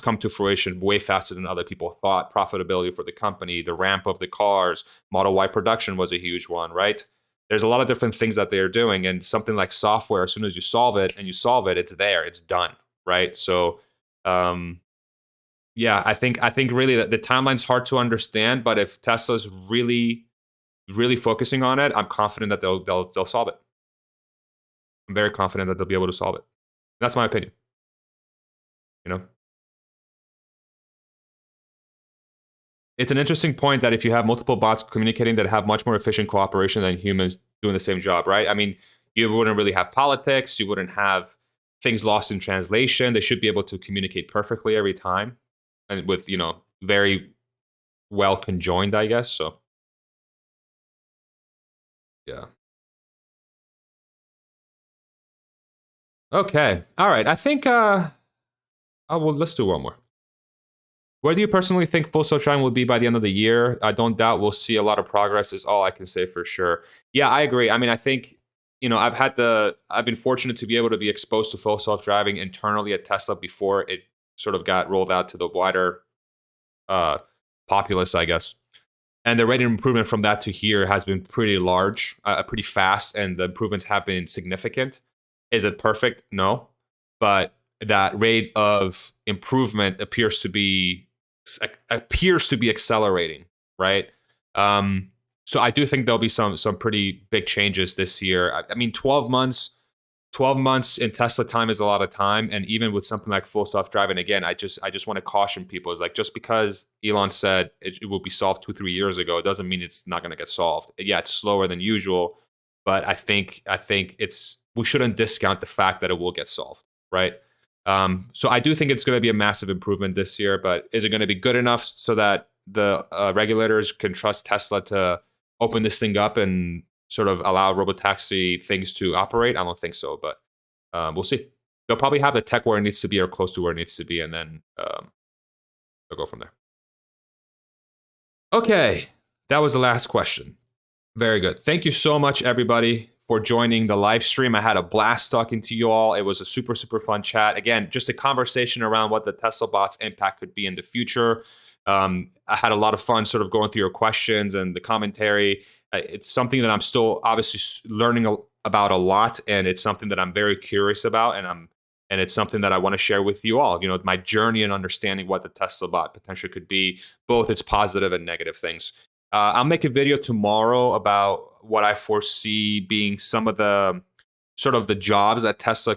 Speaker 1: come to fruition way faster than other people thought. Profitability for the company, the ramp of the cars, Model Y production was a huge one, right? There's a lot of different things that they are doing, and something like software, as soon as you solve it, it's there, it's done, right? So, yeah, I think really that the timeline's hard to understand, but if Tesla's really, really focusing on it, I'm confident that they'll solve it. I'm very confident that they'll be able to solve it. That's my opinion. It's an interesting point that if you have multiple bots communicating that have much more efficient cooperation than humans doing the same job, right? I mean, you wouldn't really have politics. You wouldn't have things lost in translation. They should be able to communicate perfectly every time, and with, very well conjoined, I guess. So, yeah. Okay. All right. I think, well, let's do one more. Where do you personally think full self-driving will be by the end of the year? I don't doubt we'll see a lot of progress, is all I can say for sure. Yeah, I agree. I mean, I think, I've been fortunate to be able to be exposed to full self-driving internally at Tesla before it sort of got rolled out to the wider populace, I guess. And the rate of improvement from that to here has been pretty large, pretty fast, and the improvements have been significant. Is it perfect? No. But that rate of improvement appears to be appears to be accelerating, right? So I do think there'll be some pretty big changes this year. I mean, 12 months in Tesla time is a lot of time, and even with something like full self-driving, again, I just want to caution people, is like, just because Elon said it will be solved 2-3 years ago, it doesn't mean it's not going to get solved. Yeah, it's slower than usual, but I think we shouldn't discount the fact that it will get solved, right? So I do think it's going to be a massive improvement this year, but is it going to be good enough so that the regulators can trust Tesla to open this thing up and sort of allow robotaxi things to operate? I don't think so, but we'll see. They'll probably have the tech where it needs to be or close to where it needs to be, and then they'll go from there. Okay, that was the last question. Very good. Thank you so much, everybody, for joining the live stream. I had a blast talking to you all. It was a super, super fun chat. Again, just a conversation around what the Tesla bot's impact could be in the future. I had a lot of fun sort of going through your questions and the commentary. It's something that I'm still obviously learning about a lot, and it's something that I'm very curious about, and it's something that I want to share with you all. You know, my journey in understanding what the Tesla bot potentially could be, both its positive and negative things. I'll make a video tomorrow about what I foresee being some of the sort of the jobs that Tesla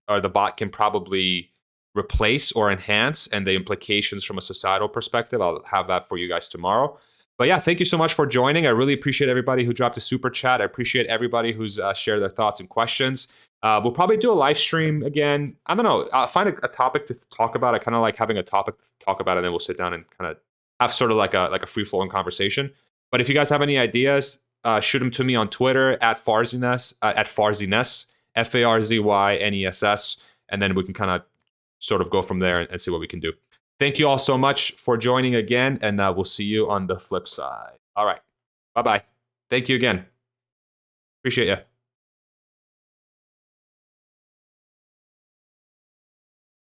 Speaker 1: or the bot can probably replace or enhance, and the implications from a societal perspective. I'll have that for you guys tomorrow. But yeah, thank you so much for joining. I really appreciate everybody who dropped a super chat. I appreciate everybody who's shared their thoughts and questions. We'll probably do a live stream again. I don't know. I'll find a topic to talk about. I kind of like having a topic to talk about, and then we'll sit down and kind of have sort of like a free-flowing conversation. But if you guys have any ideas, shoot them to me on Twitter at Farziness, FARZYNESS, and then we can kind of sort of go from there and see what we can do. Thank you all so much for joining again, and we'll see you on the flip side. All right. Bye-bye. Thank you again. Appreciate you.